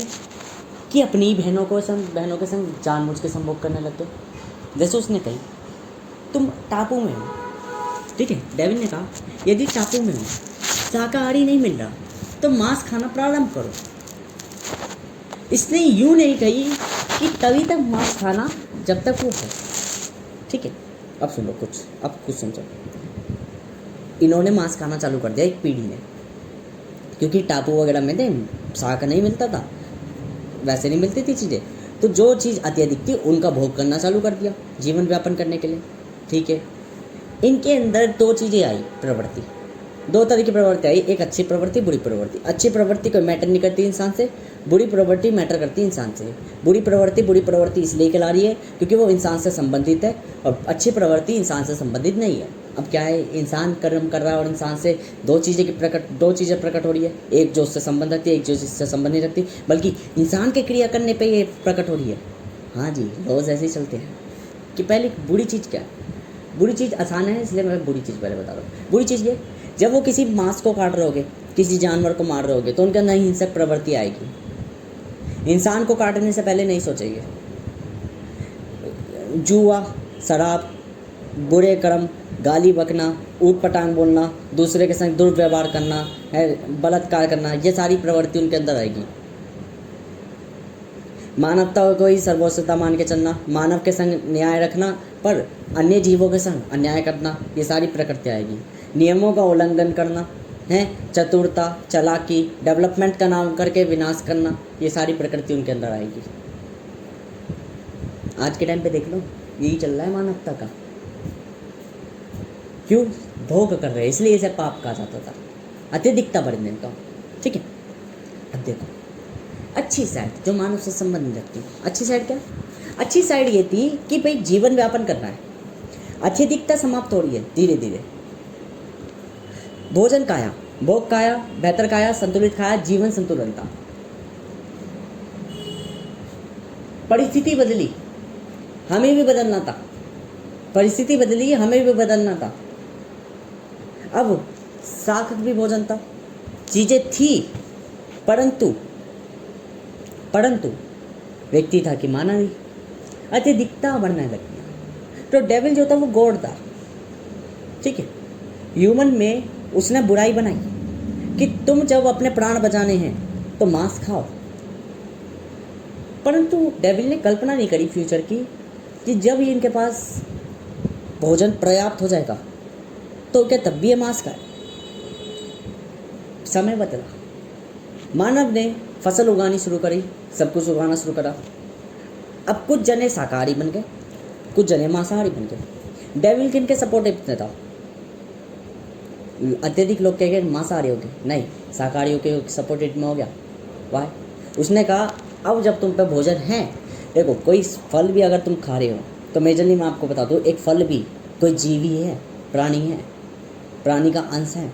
कि अपनी बहनों के संग जानबूझ के संभोग करने लगते। जैसे उसने कही तुम टापू में हो, ठीक है, डेविल ने कहा यदि टापू में हो, शाकाहारी नहीं मिल रहा तो मांस खाना प्रारंभ करो। इसने यूँ नहीं कही कि तभी तक मांस खाना जब तक वो है, ठीक है। अब सुनो कुछ समझो। इन्होंने मांस खाना चालू कर दिया एक पीढ़ी ने, क्योंकि टापू वगैरह में थे शाक नहीं मिलता था, वैसे नहीं मिलती थी चीज़ें, तो जो चीज़ अत्यधिक थी उनका भोग करना चालू कर दिया जीवन व्यापन करने के लिए, ठीक है। इनके अंदर 2 चीज़ें आई, प्रवृत्ति, 2 तरह की प्रवृत्ति आई, एक अच्छी प्रवृत्ति, बुरी प्रवृत्ति। अच्छी प्रवृत्ति कोई मैटर नहीं करती इंसान से, बुरी प्रवृत्ति मैटर करती इंसान से। बुरी प्रवृत्ति इसलिए कहला रही है क्योंकि वो इंसान से संबंधित है, और अच्छी प्रवृत्ति इंसान से संबंधित नहीं है। अब क्या है, इंसान कर्म कर रहा है और इंसान से 2 चीज़ें प्रकट हो रही है, एक जो उससे संबंध रखती है, एक जो इससे संबंध नहीं रखती, बल्कि इंसान के क्रिया करने पर ये प्रकट हो रही है। हाँ जी, रोज़ ऐसे ही चलते हैं। कि पहले बुरी चीज़ क्या है, बुरी चीज़ आसान है इसलिए मैं बुरी चीज़ पहले बता रहा हूँ। बुरी चीज़ ये, जब वो किसी मांस को काट रहे होगे, किसी जानवर को मार रहे होगे, तो उनके अंदर हिंसक प्रवृत्ति आएगी। इंसान को काटने से पहले नहीं सोचेंगे। जुआ, शराब, बुरे कर्म, गाली बकना, ऊट पटांग बोलना, दूसरे के संग दुर्व्यवहार करना है, बलात्कार करना, ये सारी प्रवृत्ति उनके अंदर आएगी। मानवता को ही सर्वोच्चता मान के चलना, मानव के संग न्याय रखना पर अन्य जीवों के संग अन्याय करना, ये सारी प्रकृति आएगी। नियमों का उल्लंघन करना है, चतुरता, चालाकी, डेवलपमेंट का नाम करके विनाश करना, ये सारी प्रकृति उनके अंदर आएगी। आज के टाइम पे देख लो, यही चल रहा है मानवता का। क्यों? भोग कर रहे हैं, इसलिए इसे पाप कहा जाता था, अत्यधिकता बढ़ने का, ठीक है। अब देखो अच्छी साइड जो मानव से संबंध नहीं रखती, अच्छी साइड क्या? अच्छी साइड ये थी कि भाई जीवन व्यापन करना है, अत्यधिकता समाप्त हो रही है धीरे धीरे। भोजन काया, भोग खाया, बेहतर खाया, संतुलित खाया, जीवन संतुलन था। परिस्थिति बदली, हमें भी बदलना था। परिस्थिति बदली, हमें भी बदलना था। अब सार्थक भी भोजन था, चीजें थी, परंतु व्यक्ति था कि माना नहीं, अत्यधिकता बढ़ने लग गया। तो डेविल जो था वो गॉड था, ठीक है। ह्यूमन में उसने बुराई बनाई कि तुम जब अपने प्राण बचाने हैं तो मांस खाओ, परंतु डेविल ने कल्पना नहीं करी फ्यूचर की कि जब ही इनके पास भोजन पर्याप्त हो जाएगा तो क्या तब भी ये मांस खाए। समय बदला, मानव ने फसल उगानी शुरू करी, सब कुछ उगाना शुरू करा। अब कुछ जने शाकाहारी बन गए, कुछ जने मांसाहारी बन गए। डेविल किन के सपोर्टिव में था? अत्यधिक लोग कह गए मांसाहारी हो गए, नहीं, शाकाहारियों के सपोर्टेड में हो गया। वाह, उसने कहा अब जब तुम पे भोजन है, देखो कोई फल भी अगर तुम खा रहे हो तो मेजरली मैं आपको बता दूँ, एक फल भी कोई जीवी है, प्राणी है, प्राणी का अंश है,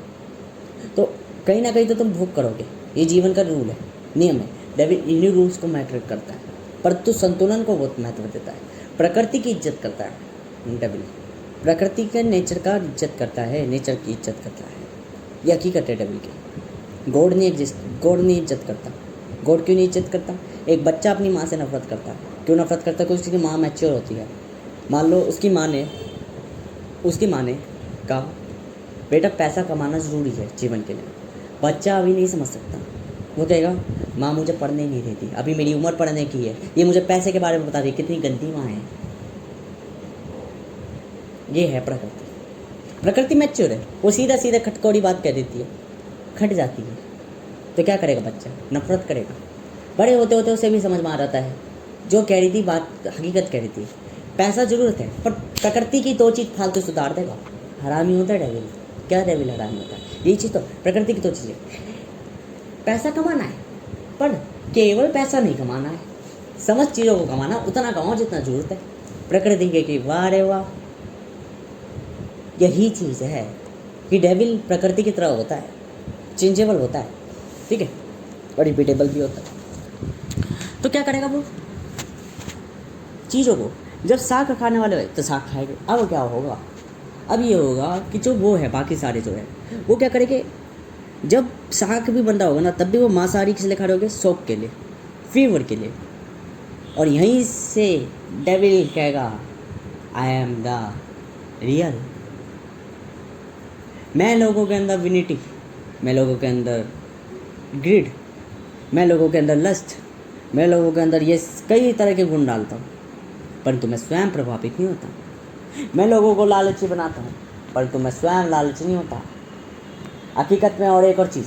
तो कहीं ना कहीं तो तुम भोग करोगे। ये जीवन का रूल है, नियम है। डेविल इन्हीं रूल्स को मैटर करता है, परंतु संतुलन को बहुत महत्व देता है, प्रकृति की इज्जत करता है। डेविल प्रकृति के नेचर का इज्जत करता है, नेचर की इज्जत करता है। ये हकीकत है डेविल की। गॉड नहीं इज्जत करता। गॉड क्यों नहीं इज्जत करता? एक बच्चा अपनी माँ से नफरत करता है, क्यों नफरत करता है? क्योंकि उसकी माँ मैच्योर होती है। मान लो उसकी माँ ने कहा बेटा पैसा कमाना ज़रूरी है जीवन के लिए। बच्चा अभी नहीं समझ सकता, वो कहेगा माँ मुझे पढ़ने नहीं देती, अभी मेरी उम्र पढ़ने की है, ये मुझे पैसे के बारे में बता रही है। कितनी गंदी माँ है। ये है प्रकृति मैच्योर है, वो सीधा सीधा खटकोड़ी बात कह देती है, खट जाती है। तो क्या करेगा बच्चा? नफरत करेगा। बड़े होते होते उसे भी समझ में आ जाता है, जो कह रही थी बात हकीकत कह रही थी। पैसा ज़रूरत है, पर प्रकृति की दो चीज़ फालतू सुधार देगा। हरामी होता है डेविल। क्या डेविल हरामी होता है? यही चीज़ तो प्रकृति की दो चीज़ें। पैसा कमाना है, पर केवल पैसा नहीं कमाना है, समझ चीज़ों को कमाना, उतना कमाओ जितना ज़रूरत है। प्रकृति के कि वाह रे वाह, यही चीज़ है कि डेविल प्रकृति की तरह होता है, चेंजेबल होता है, ठीक है, और रिपीटेबल भी होता है। तो क्या करेगा वो चीज़ों को? जब शाक खाने वाले हुए तो शाक खाएंगे। अब क्या होगा? अब ये होगा कि जो वो है, बाकी सारे जो है वो क्या करेंगे? जब शाक भी बंदा होगा ना, तब भी वो मांसाहारी किस लिए खा रहे होगे? शौक के लिए, फीवर के लिए। और यहीं से डेविल कहेगा आई एम द रियल। मैं लोगों के अंदर विनिटी, मैं लोगों के अंदर ग्रिड, मैं लोगों के अंदर लस्ट, मैं लोगों के अंदर ये कई तरह के गुण डालता हूँ, परंतु मैं स्वयं प्रभावित नहीं होता। मैं लोगों को लालची बनाता हूँ, परंतु मैं स्वयं लालची नहीं होता। हकीकत में और एक और चीज़,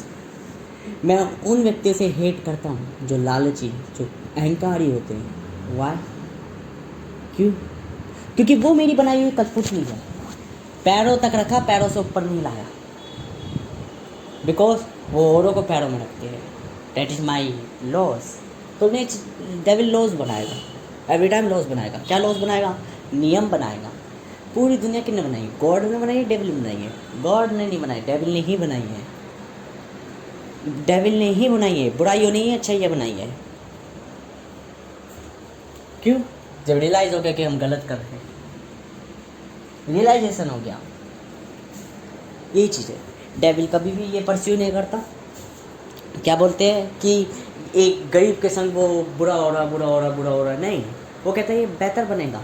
मैं उन व्यक्तियों से हेट करता हूँ जो लालची, जो अहंकारी होते हैं। वाई? क्यों? क्योंकि वो मेरी बनाई हुई कठपुतली है, पैरों तक रखा, पैरों से ऊपर नहीं लाया, बिकॉज वो औरों को पैरों में रखते हैं। That is my loss. तो डेविल लॉस बनाएगा, एवरी टाइम लॉस बनाएगा। क्या लॉस बनाएगा? नियम बनाएगा। पूरी दुनिया किसने बनाई है? गॉड ने बनाई है, डेविल ने बनाई है? गॉड ने नहीं बनाई, डेविल ने ही बनाई है। डेविल ने ही बनाई है, बुराइयों नहीं है, अच्छाइयाँ बनाई है। क्यों? जब रियलाइज हो गया कि हम गलत कर रहे हैं, रियलाइजेशन हो गया, यही चीज़ है। डेविल कभी भी ये परस्यू नहीं करता। क्या बोलते हैं कि एक गरीब के संग वो बुरा हो रहा, नहीं, वो कहता है ये बेहतर बनेगा।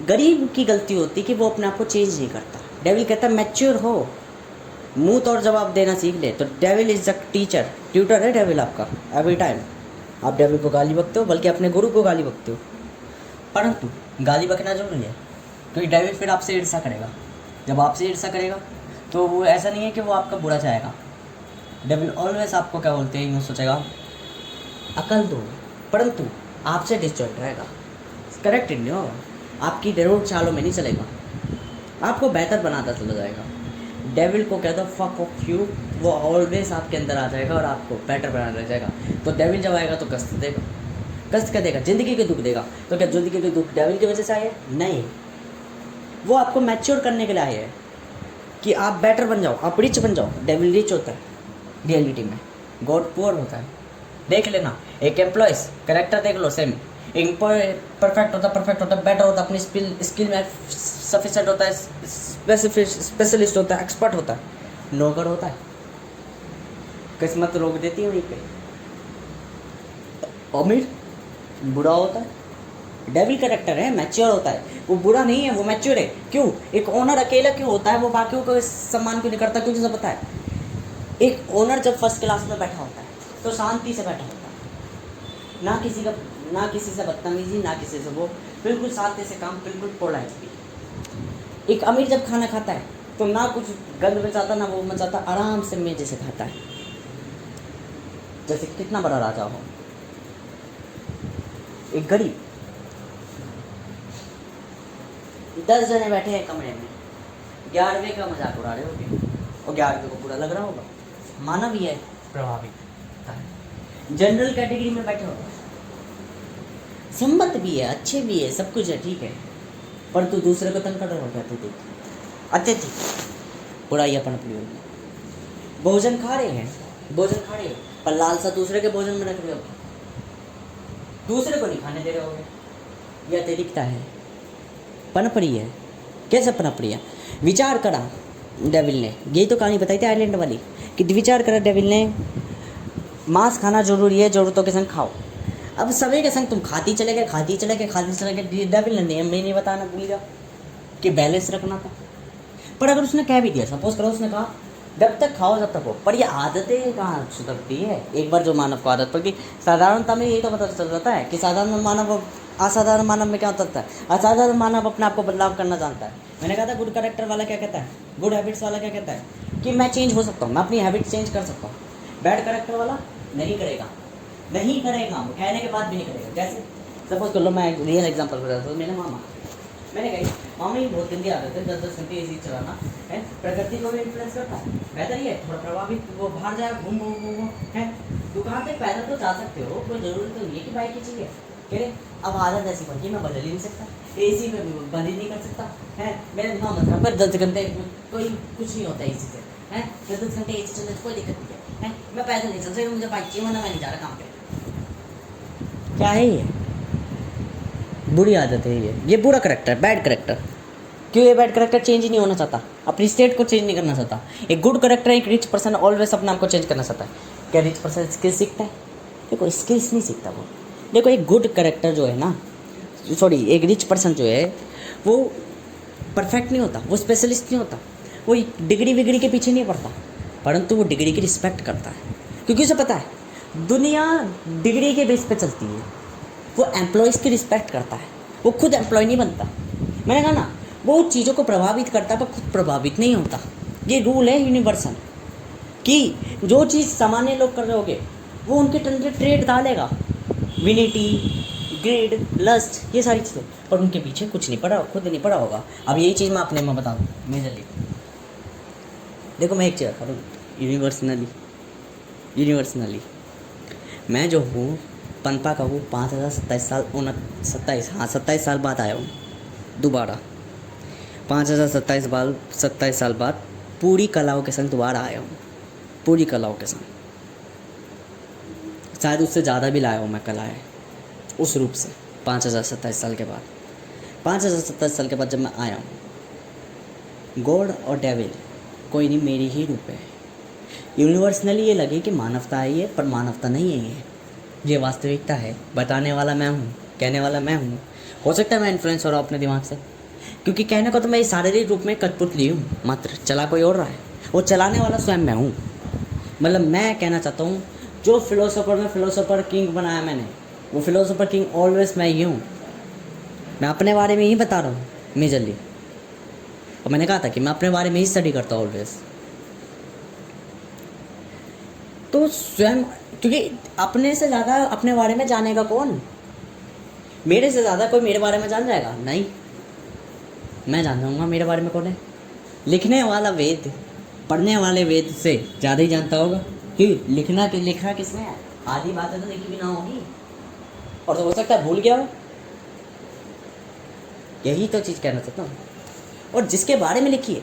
गरीब की गलती होती कि वो अपने आप को चेंज नहीं करता। डेविल कहता है मैच्योर हो, मुंह तोड़ जवाब देना सीख ले। तो devil is the teacher, tutor है डेविल आपका एवरी टाइम। आप डेविल को गाली बकते हो, बल्कि अपने गुरु को गाली बकते हो, परंतु गाली बकना जरूरी है, क्योंकि डेविल फिर आपसे ईर्ष्या करेगा। जब आपसे ईर्ष्या करेगा तो वो ऐसा नहीं है कि वो आपका बुरा चाहेगा। डेविल ऑलवेज आपको क्या बोलते हैं, यूँ सोचेगा अकल दो, परंतु आपसे डिस्जॉइंट रहेगा, करेक्टेड नहीं होगा, आपकी रोड चालों में नहीं चलेगा, आपको बेहतर बनाता चला जाएगा। डेविल को कह दो फक ऑफ यू, वो ऑलवेज आपके अंदर आ जाएगा और आपको बेटर बनाने लग जाएगा। तो डेविल जब आएगा तो कष्ट देगा, कष्ट क्या देगा? ज़िंदगी के दुख देगा। तो क्या ज़िंदगी के दुख डेविल की वजह से आए? नहीं, वो आपको मैच्योर करने के लिए आए हैं कि आप बेटर बन जाओ, आप रिच बन जाओ। डेविल रिच होता है, रियलिटी में गॉड पुअर होता है। देख लेना, एक एम्प्लॉयज करेक्टर देख लो सेम, एक परफेक्ट होता है, बेटर होता है, अपनी स्किल में सफिशेंट होता है, स्पेशलिस्ट होता है, एक्सपर्ट होता है। नौकर होता है, किस्मत रोक देती है वहीं पे। अमीर बुरा होता है, डेविल करेक्टर है, मैच्योर होता है, वो बुरा नहीं है, वो मैच्योर है। क्यों? एक ओनर अकेला क्यों होता है, वो बाकियों को सम्मान क्यों नहीं करता? क्योंकि सब पता है, एक ओनर जब फर्स्ट क्लास में बैठा होता है तो शांति से बैठा होता है, ना किसी से बदतमीजी, ना किसी से वो, बिल्कुल शांति से काम, बिल्कुल पोलाइटली। एक अमीर जब खाना खाता है तो ना कुछ गंद मचाता, ना वो मचाता, आराम से मेजे से खाता है, जैसे कितना बड़ा राजा हो। एक गरीब, 10 जने बैठे हैं कमरे में, 11वें का मजाक उड़ा रहे होंगे और 11वें को बुरा लग रहा होगा। मानव ही है, प्रभावित है। जनरल कैटेगरी में बैठे हो, सम्मत भी है, अच्छे भी है, सब कुछ है, ठीक है, पर तू दूसरे को तंग कर रहा हो, तू देख अत्यधिक बुराई अपन अपनी होगी। भोजन खा रहे हैं, पर लालसा दूसरे के भोजन में रख रहे हो, दूसरे को नहीं खाने दे रहे होगे, यह अत्यधिकता है, पनप रही है। कैसे पनप रही है? विचार करा डेविल ने, यही तो कहानी बताई थी आइलैंड वाली, कि विचार करा डेविल ने, मांस खाना जरूरी है, जरूरतों के संग खाओ। अब सभी के संग तुम खाती चले गए, डेविल ने नियम भी नहीं बताना भूल गया कि बैलेंस रखना था। पर अगर उसने कह भी दिया, सपोज करो उसने कहा जब तक खाओ जब तक हो, पर ये आदतें कहाँ सुधरती है? एक बार जो मानव को आदत पड़ गई, साधारणता में यही तो पता चल जाता है कि साधारण मानव असाधारण मानव में क्या होता है। असाधारण मानव अपने आप को बदलाव करना जानता है। मैंने कहा था गुड कैरेक्टर वाला क्या कहता है, गुड हैबिट्स वाला क्या कहता है कि मैं चेंज हो सकता हूँ, मैं अपनी हैबिट चेंज कर सकता हूँ। बैड कैरेक्टर वाला नहीं करेगा, वो कहने के बाद भी नहीं करेगा। जैसे सपोज कर लो, मैं एक रियल एग्जाम्पल बता रहा हूँ। मैंने कही मामा ये बहुत गंदी आदत है, 10-10 घंटे एसी चलाना है, प्रकृति को भी इन्फ्लुएंस करता है। बेहतर ही है थोड़ा प्रभावित, वो बाहर जाए, घूम है, दुकान तक पैदल तो जा सकते हो, कोई ज़रूरी तो नहीं है कि बाइक ही चाहिए। कह रहे अब आदत ऐसी पड़ गई, मैं बदल ही नहीं सकता, एसी में भी बंद ही नहीं कर सकता है। मेरे दिमाग में पर 10 घंटे कोई कुछ नहीं होता एसी से, है 10 घंटे एसी चलने से कोई दिक्कत नहीं है, मैं पैदल नहीं चल सकता, मुझे बाइक चाहिए, वरना मैं नहीं जा रहा काम पे। क्या है ये? बुरी आदत है ये बुरा करेक्टर, बैड करेक्टर। क्यों ये बैड करेक्टर चेंज ही नहीं होना चाहता, अपनी स्टेट को चेंज नहीं करना चाहता। एक गुड करेक्टर, एक रिच पर्सन ऑलवेज अपने आप को चेंज करना चाहता है। क्या रिच पर्सन स्किल सीखता है? देखो स्किल्स नहीं सीखता वो। देखो एक गुड करेक्टर जो है ना, एक रिच पर्सन जो है वो परफेक्ट नहीं होता, वो स्पेशलिस्ट नहीं होता, वो डिग्री विग्री के पीछे नहीं पड़ता, परंतु वो डिग्री की रिस्पेक्ट करता है। क्योंकि उसे पता है दुनिया डिग्री के बेस पे चलती है। वो एम्प्लॉयज़ की रिस्पेक्ट करता है, वो खुद एम्प्लॉय नहीं बनता। मैंने कहा ना, वो चीज़ों को प्रभावित करता है पर खुद प्रभावित नहीं होता। ये रूल है यूनिवर्सल कि जो चीज़ सामान्य लोग कर रहे होंगे वो उनके अंदर ट्रेड डालेगा, विनिटी, ग्रीड, लस्ट, ये सारी चीज़ें, पर उनके पीछे कुछ नहीं पड़ा, खुद नहीं पड़ा होगा। अब यही चीज़ मैं अपने में बता दूँ मेजरली। देखो मैं एक चीज़ करूँ, यूनिवर्सनली मैं जो हूँ पनपा का हूँ, 27 साल बाद आया हूँ दोबारा, 27 साल बाद पूरी कलाओं के संग दोबारा आया हूँ, पूरी कलाओं के संग। शायद उससे ज़्यादा भी लाया हूँ मैं कलाएँ उस रूप से। 5027 साल के बाद, 5027 साल के बाद जब मैं आया हूँ, गॉड और डेविल कोई नहीं, मेरी ही रूप है। यूनिवर्सली ये लगे कि मानवता है ये, पर मानवता नहीं है ये वास्तविकता है। बताने वाला मैं हूँ, कहने वाला मैं हूँ। हो सकता है मैं इन्फ्लुएंस हो रहा हूँ अपने दिमाग से, क्योंकि कहने को तो मैं शारीरिक रूप में कठपुतली हूँ, मात्र चला कोई और रहा है, वो चलाने वाला स्वयं मैं हूँ। मतलब मैं कहना चाहता हूँ जो फिलोसोफर किंग बनाया मैंने, वो फिलोसोफर किंग ऑलवेज मैं ही हूँ। मैं अपने बारे में ही बता रहा हूँ मेजरली, और मैंने कहा था कि मैं अपने बारे में ही स्टडी करता हूँ ऑलवेज। तो स्वयं, क्योंकि अपने से ज़्यादा अपने बारे में जानेगा कौन? मेरे से ज़्यादा कोई मेरे बारे में जान जाएगा? नहीं, मैं जान जाऊँगा मेरे बारे में कौन है। लिखने वाला वेद, पढ़ने वाले वेद से ज़्यादा ही जानता होगा कि लिखा किसने है। आधी बातें तो लिखी भी ना होगी, और तो हो सकता है भूल गया हो। यही तो चीज़ कहना चाहता हूँ। और जिसके बारे में लिखी है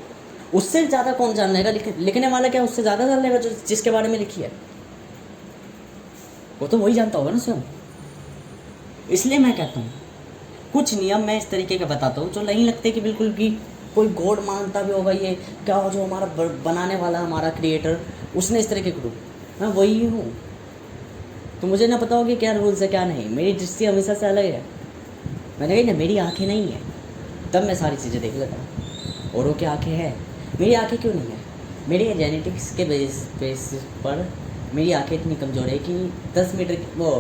उससे ज़्यादा कौन जान लेगा? लिखने वाला क्या उससे ज़्यादा जान लेगा जो जिसके बारे में लिखी है? वो तो वही जानता होगा ना स्वयं। इसलिए मैं कहता हूँ कुछ नियम मैं इस तरीके के बताता हूँ जो नहीं लगते कि बिल्कुल भी कोई गॉड मानता भी होगा, ये क्या हो जो हमारा बनाने वाला हमारा क्रिएटर उसने इस तरह के ग्रुप, मैं वही हूँ। तो मुझे ना पता होगा क्या रूल्स है क्या नहीं। मेरी दृष्टि हमेशा से अलग है। मैंने कही ना मेरी आँखें नहीं है, तब मैं सारी चीज़ें देख लेता हूँ। औरों की आँखें हैं, मेरी आँखें क्यों नहीं है? मेरी जेनेटिक्स के बेस पर मेरी आँखें इतनी कमज़ोर है कि 10 मीटर वो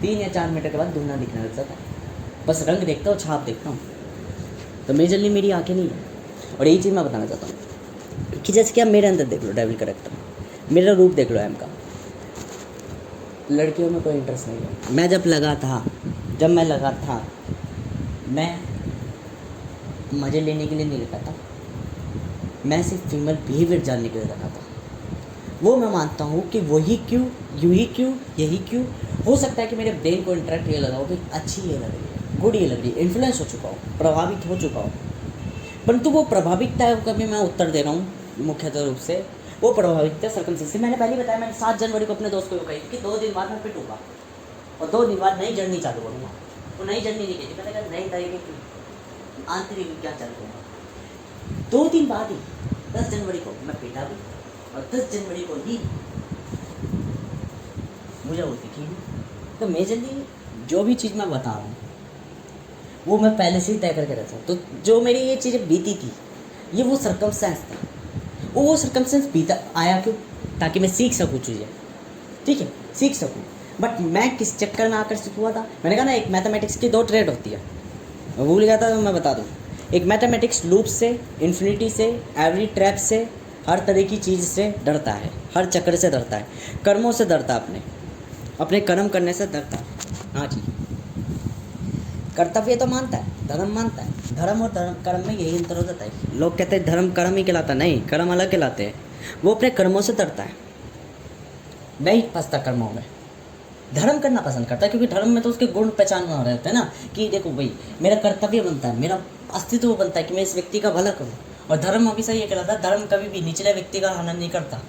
3 या 4 मीटर के बाद धुंधला दिखने लग जाता है। बस रंग देखता हूँ, छाप देखता हूँ। तो मेजरली मेरी आँखें नहीं है। और यही चीज़ मैं बताना चाहता हूँ कि जैसे कि आप मेरे अंदर देख लो डेविल करेक्टर, मेरा रूप देख लो एम का। लड़कियों में कोई इंटरेस्ट नहीं है। जब मैं लगा था मैं मज़े लेने के लिए नहीं लगा था, मैं सिर्फ फीमेल बिहेवियर जानने के लिए लगा था। वो मैं मानता हूँ कि वही क्यों, यूँ ही क्यों, यही क्यों। हो सकता है कि मेरे ब्रेन को इंटरेक्ट ये लगा हो कि अच्छी ये लग रही है, गुड ये लग रही है, इन्फ्लुएंस हो चुका हो, प्रभावित हो चुका हो। परंतु वो प्रभावितता का भी मैं उत्तर दे रहा हूँ मुख्यतः रूप से। वो प्रभावितता सर्कमस्टेंस से मैंने पहले बताया। मैंने 7 जनवरी को अपने दोस्त को कही कि 2 दिन बाद मैं पिटूंगा और 2 दिन बाद नई जर्नी चालू करूँगा। वो नई जर्नी नहीं कहती, मैंने कहा नई तरीके की आंतरिक क्या चालू करूँगा। 2 दिन बाद ही 10 जनवरी को मैं पिटा भी, और 10 जनवरी को ही मुझे वो दिखी। तो मेजरली जो भी चीज़ मैं बता रहा हूँ वो मैं पहले से ही तय करके रखता हूँ। तो जो मेरी ये चीज़ें बीती थी ये वो सर्कमस्टेंस था। वो सर्कमस्टेंस बीता आया क्यों? ताकि मैं सीख सकूँ चीज़ें, ठीक है, सीख सकूँ। बट मैं किस चक्कर में आकर्षित हुआ था? मैंने कहा ना एक मैथमेटिक्स की 2 ट्रेड होती है, मैं भूल गया था तो मैं बता दूँ। एक मैथमेटिक्स लूप से, इन्फिनिटी से, एवरी ट्रैप से, हर तरह की चीज़ से डरता है, हर चक्कर से डरता है, कर्मों से डरता है, अपने कर्म करने से डरता है। हाँ जी, कर्तव्य तो मानता है, धर्म मानता है। धर्म और धर्म कर्म में यही अंतर हो जाता है। लोग कहते हैं धर्म कर्म ही कहलाता, नहीं, कर्म अलग कहलाते हैं। वो अपने कर्मों से डरता है, नहीं फंसता कर्मों में। धर्म करना पसंद करता है क्योंकि धर्म में तो उसके गुण पहचान में रहते हैं ना, कि देखो भाई मेरा कर्तव्य बनता है, मेरा अस्तित्व बनता है कि मैं इस व्यक्ति का भला करूँ। और धर्म हमेशा ये कहलाता है, धर्म कभी भी निचले व्यक्ति का हनन नहीं करता,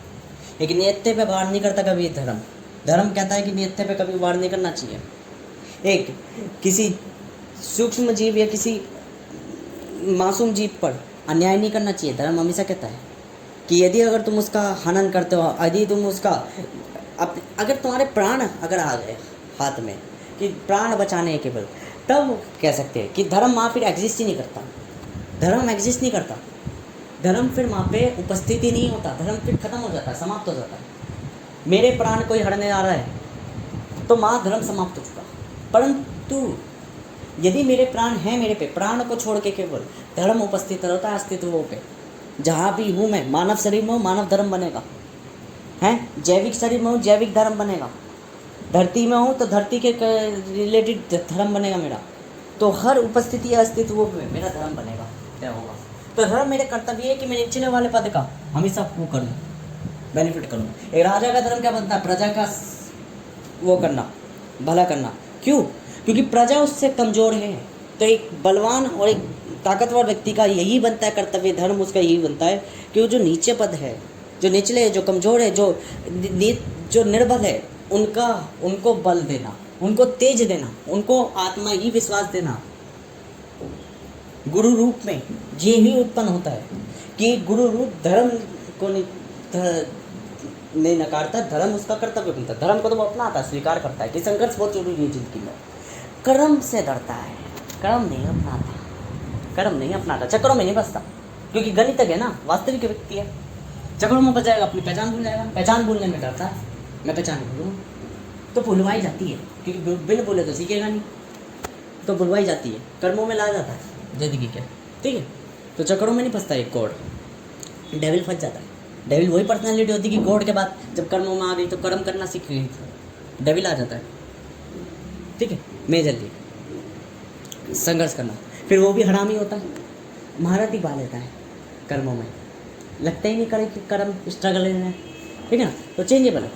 एक नियत्ते पे वार नहीं करता कभी। धर्म कहता है कि नियत्ते पे कभी वार नहीं करना चाहिए। एक किसी सूक्ष्म जीव या किसी मासूम जीव पर अन्याय नहीं करना चाहिए। धर्म हमेशा कहता है कि यदि अगर तुम उसका हनन करते हो, यदि तुम उसका अगर तुम्हारे प्राण अगर आ गए हाथ में कि प्राण बचाने हैं केवल, तब कह सकते हैं कि धर्म वहाँ फिर एग्जिस्ट ही नहीं करता। धर्म एग्जिस्ट नहीं करता, धर्म फिर वहाँ पे उपस्थित ही नहीं होता। धर्म फिर खत्म हो जाता है, समाप्त हो जाता है। मेरे प्राण कोई हड़ने आ रहा है तो वहाँ धर्म समाप्त हो चुका। परंतु यदि मेरे प्राण हैं मेरे पे, प्राण को छोड़ के केवल धर्म उपस्थित रहता है अस्तित्व पे। जहाँ भी हूँ मैं, मानव शरीर में हूँ, मानव धर्म बनेगा, हैं, जैविक शरीर में हूँ, जैविक धर्म बनेगा, धरती में हूँ तो धरती के रिलेटेड धर्म बनेगा मेरा। तो हर उपस्थिति अस्तित्व में मेरा धर्म बनेगा, क्या होगा। तो धर्म मेरे कर्तव्य है कि मैं निचले वाले पद का हमेशा वो करूँ, बेनिफिट करूँ। एक राजा का धर्म क्या बनता है? प्रजा का वो करना, भला करना। क्यों? क्योंकि प्रजा उससे कमज़ोर है। तो एक बलवान और एक ताकतवर व्यक्ति का यही बनता है कर्तव्य, धर्म उसका यही बनता है कि वो जो नीचे पद है, जो निचले है, जो कमज़ोर है, जो निर्बल है, उनको बल देना, उनको तेज देना, उनको आत्मा ही विश्वास देना। गुरु रूप में ये ही उत्पन्न होता है कि गुरु रूप धर्म को नहीं नकारता, धर्म उसका कर्तव्य बनता है। धर्म को तो वो अपनाता, स्वीकार करता है कि संघर्ष बहुत जरूरी है जिंदगी में। कर्म से डरता है, कर्म नहीं अपनाता, चक्रों में नहीं फंसता, क्योंकि गणितज्ञ है ना, वास्तविक व्यक्ति है। चक्रों में फंस जाएगा, अपनी पहचान भूल जाएगा। पहचान भूलने में डरता है, मैं पहचान भूलूँ तो भुलवाई जाती है, क्योंकि बिन बोले तो सीखेगा नहीं, तो भुलवाई जाती है, कर्मों में ला जाता है जिंदगी के, ठीक है। तो चक्रों में नहीं फंसता एक गॉड, डेविल फंस जाता है। डेविल वही पर्सनैलिटी होती है कि गॉड के बाद जब कर्मों में आ गई तो कर्म करना सीख गई, डेविल आ जाता है, ठीक है। मेजरली संघर्ष करना, फिर वो भी हरामी होता है, महारत ही पा लेता है कर्मों में, लगता ही नहीं करे कि कर्म स्ट्रगल है, ठीक है ना। तो चेंजेबल है।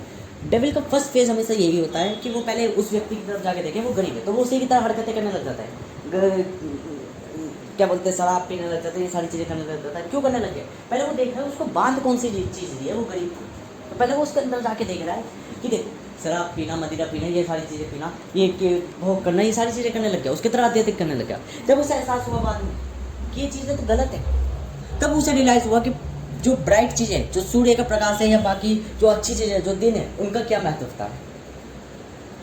डेविल का फर्स्ट फेज हमेशा यही होता है कि वो पहले उस व्यक्ति की तरफ जाके देखे, वो गरीब है तो वो उसी की तरह हरकतें करने लग जाता है, क्या बोलते हैं शराब पीने लग जाता है, ये सारी चीज़ें करने लग जाता है। क्यों करने लग गया? पहले वो देख रहा है उसको बांध कौन सी चीज़ दी है वो गरीब को, तो पहले वो उसके अंदर जाके देख रहा है कि देख शराब पीना, मदिरा पीना, ये सारी चीज़ें पीना, ये भोग करना, ये सारी चीज़ें करने लग गया, उसकी तरह अत्यधिक करने लग गया। जब उसे एहसास हुआ बाद में कि ये चीज़ें तो गलत है, तब उसे रियलाइज़ हुआ कि जो ब्राइट चीज़ें, जो सूर्य का प्रकाश है या बाकी जो अच्छी चीज़ें जो दिन है, उनका क्या महत्वता है,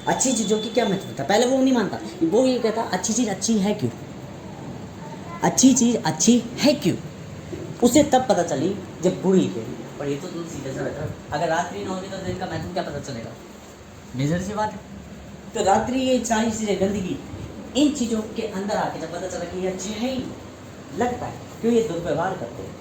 अच्छी चीज़ों की क्या महत्वता। पहले वो नहीं मानता, वो ये कहता अच्छी चीज़ अच्छी है क्यों, अच्छी चीज़ अच्छी है क्यों। उसे तब पता चली जब बुरी है। पर ये तो तुम सीधे से बैठा, अगर रात्रि ना होगी तो दिन का महत्व क्या पता चलेगा, मेजर सी बात है। तो रात्रि ये सारी चीज़ें गंदगी, इन चीज़ों के अंदर आके जब पता चला कि ये अच्छे है ही लगता है, क्यों ये दुर्व्यवहार करते हैं,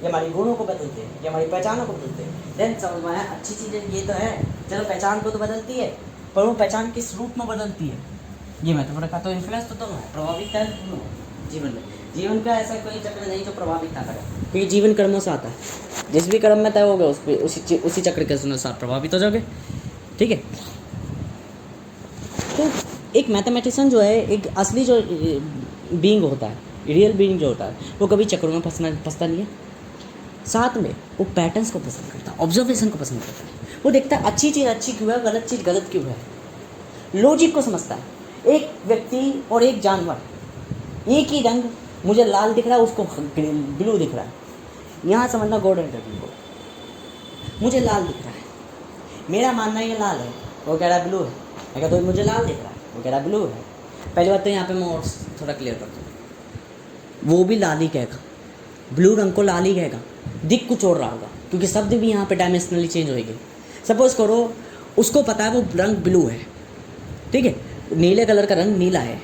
ये हमारी गुणों को बदलते हैं, ये हमारी पहचानों को बदलते हैं। देन समझ में आया अच्छी चीज़ें ये तो है, चलो पहचान को तो बदलती है, पर वो पहचान किस रूप में बदलती है ये महत्व रखा। तो इन्फ्लुएंस तो दोनों है, प्रभावित है दोनों जीवन में। जीवन का ऐसा कोई चक्र नहीं जो प्रभावित ना करे, क्योंकि जीवन कर्मों से आता है। जिस भी कर्म में तय हो गए उस पर उसी चक्र के अनुसार प्रभावित हो जाओगे, ठीक है। तो एक मैथमेटिशियन जो है, एक असली जो बीइंग होता है, रियल बीइंग जो होता है, वो कभी चक्रों में फंसता नहीं है। साथ में वो पैटर्न्स को पसंद करता है, ऑब्जर्वेशन को पसंद करता है। वो देखता है अच्छी चीज़ अच्छी क्यों है, गलत चीज़ गलत क्यों है, लॉजिक को समझता है। एक व्यक्ति और एक जानवर, एक ही रंग, मुझे लाल दिख रहा है उसको ब्लू दिख रहा है, यहाँ समझना गॉड एंड ड्रैगन को। मुझे लाल दिख रहा है, मेरा मानना ये लाल है, वो कह रहा है ब्लू है। मैं कहता हूँ मुझे लाल दिख रहा है, वो कह रहा है ब्लू है। पहली बात तो यहाँ पे मैं और थोड़ा क्लियर करता हूँ, वो भी लाल ही कहेगा, ब्लू रंग को लाल ही कहेगा, दिख कुछ और रहा होगा, क्योंकि शब्द भी यहाँ पे डायमेंशनली चेंज होएगी। सपोज करो उसको पता है वो रंग ब्लू है, ठीक है, नीले कलर का रंग नीला है,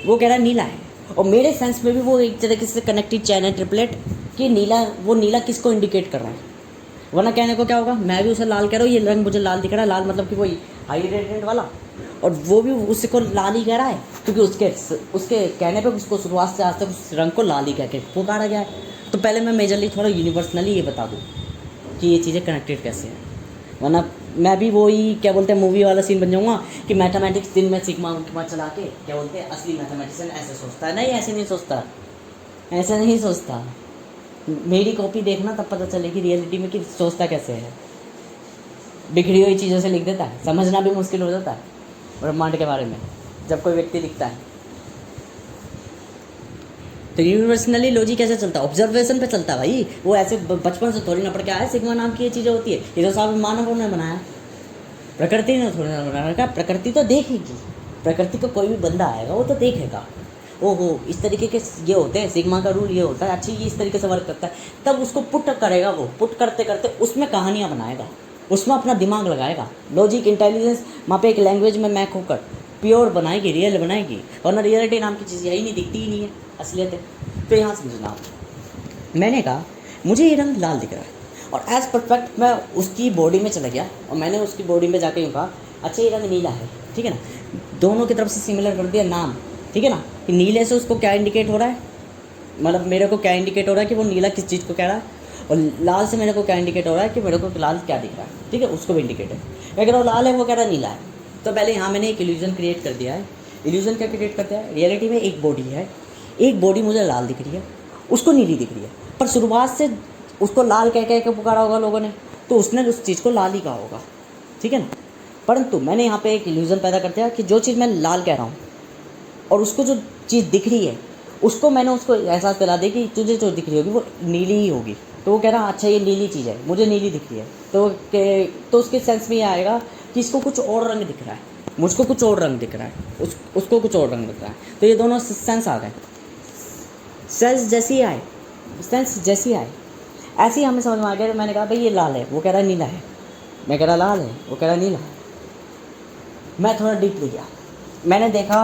वो कह रहा है नीला है, और मेरे सेंस में भी वो एक तरीके से कनेक्टेड चैन है, ट्रिपलेट, कि नीला, वो नीला किसको इंडिकेट कर रहा है। वरना कहने को क्या होगा, मैं भी उसे लाल कह रहा हूँ, ये रंग मुझे लाल दिख रहा है, लाल मतलब कि वही हाई रेडिएंट वाला, और वो भी उसको लाल ही कह रहा है, क्योंकि उसके कहने पे उसको शुरुआत से आज तक उस रंग को लाल ही कह के पुकारा गया है। तो पहले मैं मेजरली थोड़ा यूनिवर्सली ये बता दूँ कि ये चीज़ें कनेक्टेड कैसे हैं, वरना मैं भी वही क्या बोलते हैं मूवी वाला सीन बन जाऊँगा कि मैथमेटिक्स दिन में सिग्मा चला के क्या बोलते हैं असली मैथमेटिशियन ऐसे सोचता है। नहीं, ऐसे नहीं सोचता, ऐसा नहीं सोचता। मेरी कॉपी देखना तब पता चलेगी रियलिटी में कि सोचता कैसे है। बिखरी हुई चीज़ों से लिख देता है, समझना भी मुश्किल हो जाता है ब्रह्मांड के बारे में जब कोई व्यक्ति लिखता है। तो यूनिवर्सली लॉजिक कैसे चलता है, ऑब्जर्वेशन पे चलता है भाई। वो ऐसे बचपन से थोड़ी ना पढ़ के आया सिग्मा नाम की ये चीज़ें होती है, ये तो साहब मानवों ने बनाया, प्रकृति ने थोड़ी ना बनाया। प्रकृति तो देखेगी, प्रकृति को कोई भी बंदा आएगा वो तो देखेगा, ओहो इस तरीके के ये होते हैं, सिग्मा का रूल ये होता है, अच्छी ये इस तरीके से वर्क करता है, तब उसको पुट करेगा। वो पुट करते करते उसमें कहानियाँ बनाएगा, उसमें अपना दिमाग लगाएगा, लॉजिक इंटेलिजेंस वहाँ पे एक लैंग्वेज में मैक होकर प्योर बनाएगी, रियल बनाएगी। वरना रियलिटी नाम की चीज़ यही नहीं, दिखती ही नहीं है असलियत है। तो यहाँ समझना, मैंने कहा मुझे ये रंग लाल दिख रहा है, और एज परफेक्ट मैं उसकी बॉडी में चला गया और मैंने उसकी बॉडी में जाके यूँ कहा अच्छा ये रंग नीला है, ठीक है ना, दोनों की तरफ से सिमिलर कर दिया नाम, ठीक है ना, कि नीले से उसको क्या इंडिकेट हो रहा है, मतलब मेरे को क्या इंडिकेट हो रहा है कि वो नीला किस चीज़ को कह रहा है, और लाल से मेरे को क्या इंडिकेट हो रहा है कि मेरे को लाल क्या दिख रहा है, ठीक है, उसको भी इंडिकेट है। मैं कह रहा हूँ लाल है, वो कह रहा है नीला है। तो पहले यहाँ मैंने एक इल्यूजन क्रिएट कर दिया है। इल्यूजन क्या क्रिएट करता है, रियलिटी में एक बॉडी है, एक बॉडी मुझे लाल दिख रही है, उसको नीली दिख रही है, पर शुरुआत से उसको लाल कह के पुकारा होगा लोगों ने, तो उसने उस चीज़ को लाल ही कहा होगा, ठीक है ना। परंतु मैंने यहाँ पे एक इल्यूजन पैदा कर दिया कि जो चीज़ मैं लाल कह रहा हूँ और उसको जो चीज़ दिख रही है उसको मैंने उसको एहसास दिला दी कि तुझे जो दिख रही होगी वो नीली ही होगी। तो वो कह रहा अच्छा ये नीली चीज़ है, मुझे नीली दिख रही है, तो उसके सेंस में ये आएगा कि इसको कुछ और रंग दिख रहा है, मुझको कुछ और रंग दिख रहा है, उसको कुछ और रंग दिख रहा है। तो ये दोनों सेंस आ गए, सेंस जैसी आए, ऐसे ही हमें समझ में आ गया। मैंने कहा भाई ये लाल है, वो कह रहा है नीला है, मैं कह रहा लाल है, वो कह रहा नीला है। मैं थोड़ा डीपली गया, मैंने देखा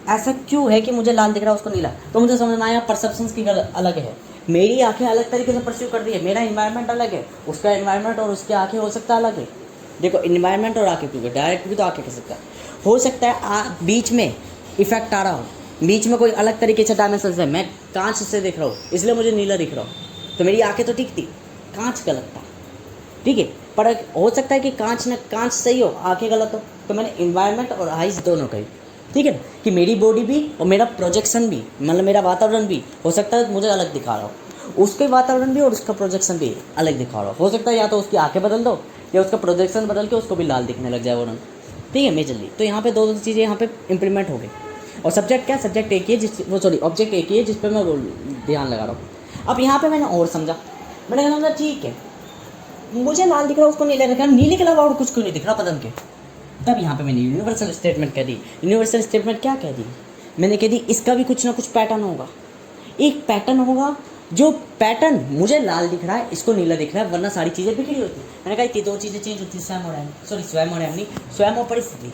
ऐसा क्यों है कि मुझे लाल दिख रहा है उसको नीला, तो मुझे समझ में आया परसेप्शंस की अलग है, मेरी आंखें अलग तरीके से परसीव कर रही है, मेरा इन्वायरमेंट अलग है, उसका इन्वायरमेंट और उसकी आंखें हो सकता है अलग है। देखो इन्वायरमेंट और आंखें क्योंकि डायरेक्ट भी तो आंखें कह सकता है, हो सकता है बीच में इफेक्ट आ रहा हो, बीच में कोई अलग तरीके से डायमेंशन है, मैं कांच से देख रहा हूँ इसलिए मुझे नीला दिख रहा हूँ, तो मेरी आंखें तो ठीक थी, कांच गलत था, ठीक है। पर हो सकता है कि कांच सही हो, आंखें गलत हो, तो मैंने इन्वायरमेंट और आइज़ दोनों कही, ठीक है ना, कि मेरी बॉडी भी और मेरा प्रोजेक्शन भी, मतलब मेरा वातावरण भी हो सकता है मुझे अलग दिखा रहा हो, उसके वातावरण भी और उसका प्रोजेक्शन भी अलग दिखा रहा हो सकता है या तो उसकी आंखें बदल दो या उसका प्रोजेक्शन बदल के उसको भी लाल दिखने लग जाए वो रंग, ठीक है मेजरली। तो यहाँ पे दो चीज़ें यहाँ पे इंप्लीमेंट हो गई। और सब्जेक्ट क्या, सब्जेक्ट एक ही है जिस वो सॉरी ऑब्जेक्ट एक ही है जिस पर मैं ध्यान लगा रहा हूँ। अब यहाँ पे मैंने और समझा, मैंने समझा ठीक है मुझे लाल दिख रहा है उसको नीले दिख रहा है, नीले के अलावा और कुछ क्यों नहीं दिख रहा पतंग के। तब यहाँ पे मैंने यूनिवर्सल स्टेटमेंट कह दी। यूनिवर्सल स्टेटमेंट क्या कह दी, मैंने कह दी इसका भी कुछ ना कुछ पैटर्न होगा, एक पैटर्न होगा जो पैटर्न मुझे लाल दिख रहा है इसको नीला दिख रहा है, वरना सारी चीज़ें बिखरी होती। मैंने कहा कि दो चीज़ें चेंज होती, स्वयं और स्वयं और नहीं, स्वयं और परिस्थिति।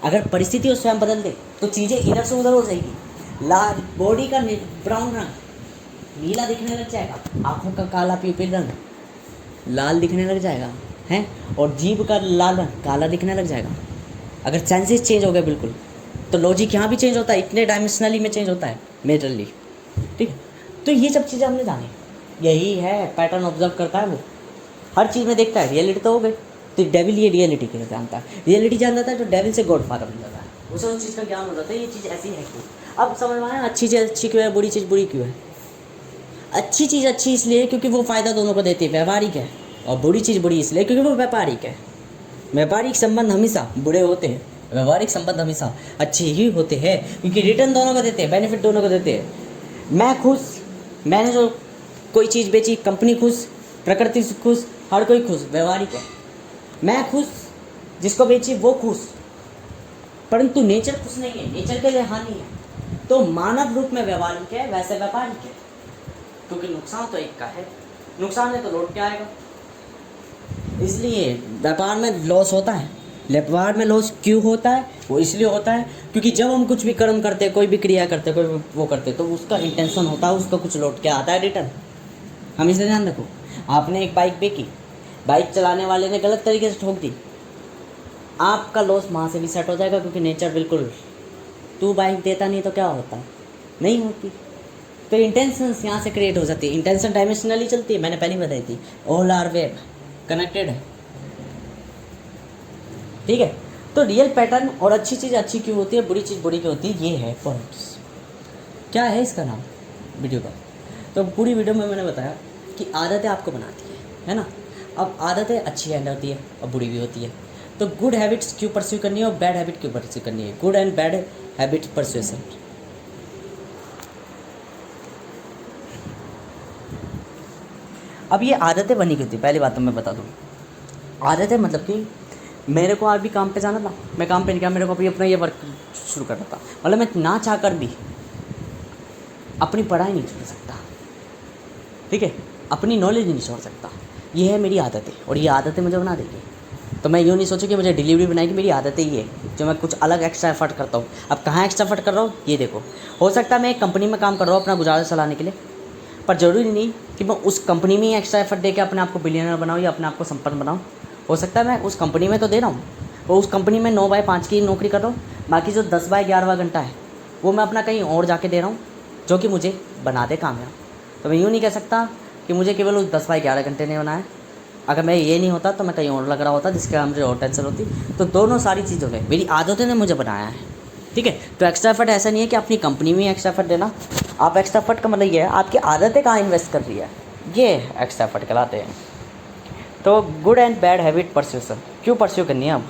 अगर परिस्थिति और स्वयं बदल दे तो चीज़ें इधर से उधर हो जाएगी। लाल बॉडी का ब्राउन रंग नीला दिखने लग जाएगा, आँखों का काला पीपल रंग लाल दिखने लग जाएगा हैं, और जीभ का लाल रंग काला दिखने लग जाएगा। अगर सेंसेस चेंज हो गए बिल्कुल तो लॉजिक यहाँ भी चेंज होता है, इतने डायमेंशनली में चेंज होता है मेजरली, ठीक है। तो ये सब चीज़ें हमने जानी, यही है पैटर्न ऑब्जर्व करता है वो, हर चीज़ में देखता है। रियलिटी तो हो गई, तो डेविल ये रियलिटी के जानता है, रियलिटी जान जाता है तो डेविल से गॉड फादर बन जाता है, उसे उस चीज़ का ज्ञान हो जाता है ये चीज़ ऐसी है क्यों। अब समझ में आया अच्छी चीज़ अच्छी क्यों है, बुरी चीज़ बुरी क्यों है। अच्छी चीज़ अच्छी इसलिए क्योंकि वो फ़ायदा दोनों को देती है, व्यवहारिक है, और बुरी चीज़ बुरी इसलिए क्योंकि वो व्यापारिक है। व्यापारिक संबंध हमेशा बुरे होते हैं, व्यवहारिक संबंध हमेशा अच्छे ही होते हैं, क्योंकि रिटर्न दोनों को देते हैं, बेनिफिट दोनों को देते हैं। मैं खुश, मैंने जो कोई चीज़ बेची, कंपनी खुश, प्रकृति खुश, हर कोई खुश, व्यवहारिक है। मैं खुश, जिसको बेची वो खुश, परंतु नेचर खुश नहीं है, नेचर के लिए हानि है। तो मानव रूप में व्यवहारिक है, वैसे व्यापारिक है, क्योंकि नुकसान तो एक का है, नुकसान है तो लौट के आएगा। इसलिए व्यापार में लॉस होता है। व्यापार में लॉस क्यों होता है, वो इसलिए होता है क्योंकि जब हम कुछ भी कर्म करते हैं, कोई भी क्रिया करते हैं, कोई वो करते हैं, तो उसका इंटेंशन होता है, उसका कुछ लौट के आता है रिटर्न। हमेशा ध्यान रखो, आपने एक बाइक बेची, बाइक चलाने वाले ने गलत तरीके से ठोक दी, आपका लॉस वहाँ से भी सेट हो जाएगा, क्योंकि नेचर बिल्कुल, तू बाइक देता नहीं तो क्या होता है, नहीं होती। तो इंटेंशंस यहाँ से क्रिएट हो जाती है। इंटेंशन डायमेंशनली चलती है, मैंने पहले ही बताई थी, ऑल आर वेब कनेक्टेड है, ठीक है। तो रियल पैटर्न और अच्छी चीज़ अच्छी क्यों होती है, बुरी चीज़ बुरी क्यों होती है, ये है पॉइंट्स। क्या है इसका नाम वीडियो का। तो पूरी वीडियो में मैंने बताया कि आदतें आपको बनाती है ना। अब आदतें अच्छी एंड होती है और बुरी भी होती है। तो गुड हैबिट्स क्यों परस्यू करनी है और बैड हैबिट क्यों परस्यू करनी है, गुड एंड बैड हैबिट परस्यूएशन। अब ये आदतें बनी क्यों थी, पहली बात तो मैं बता दूँ। आदतें मतलब कि मेरे को आज भी काम पे जाना था, मैं काम पे नहीं गया, मेरे को अभी अपना ये वर्क शुरू करना था, मतलब मैं ना चाह कर भी अपनी पढ़ाई नहीं छोड़ सकता, ठीक है, अपनी नॉलेज नहीं छोड़ सकता। ये है मेरी आदतें, और ये आदतें मुझे बना देगी। तो मैं यूँ नहीं सोचूं कि मुझे डिलीवरी बनाएगी, मेरी आदतें ये है जो मैं कुछ अलग एक्स्ट्रा एफर्ट करता हूँ। अब कहाँ एक्स्ट्रा एफर्ट कर रहा हूँ ये देखो, हो सकता है मैं एक कंपनी में काम कर रहा हूँ अपना गुजारा चलाने के लिए, पर ज़रूरी नहीं कि मैं उस कंपनी में ही एक्स्ट्रा एफर्ट दे के अपने आप को बिलियनर बनाऊँ या अपने आप को संपन्न बनाऊँ। हो सकता है मैं उस कंपनी में तो दे रहा हूँ, वो उस कंपनी में 9 बाय 5 की नौकरी कर रहा हूँ, बाकी जो 10 बाय 11वां घंटा है वो मैं अपना कहीं और जाके दे रहा हूँ जो कि मुझे बना दे कामयाब। तो मैं यूँ नहीं कह सकता कि मुझे केवल उस 10 बाय 11 घंटे ने बनाया। अगर मैं ये नहीं होता तो मैं कहीं और लग रहा होता, जिसके मुझे और टेंशन होती। तो दोनों सारी चीज़ों ने, मेरी आदतों ने मुझे बनाया है, ठीक है। तो एक्स्ट्रा एफर्ट ऐसा नहीं है कि अपनी कंपनी में एक्स्ट्रा एफर्ट देना। आप एक्स्ट्रा एफर्ट का मतलब ये है आपकी आदतें कहाँ इन्वेस्ट कर रही है, ये एक्स्ट्रा एफर्ट कहलाते हैं। तो गुड एंड बैड हैबिट परस्यूएशन क्यों परस्यू करनी है अब,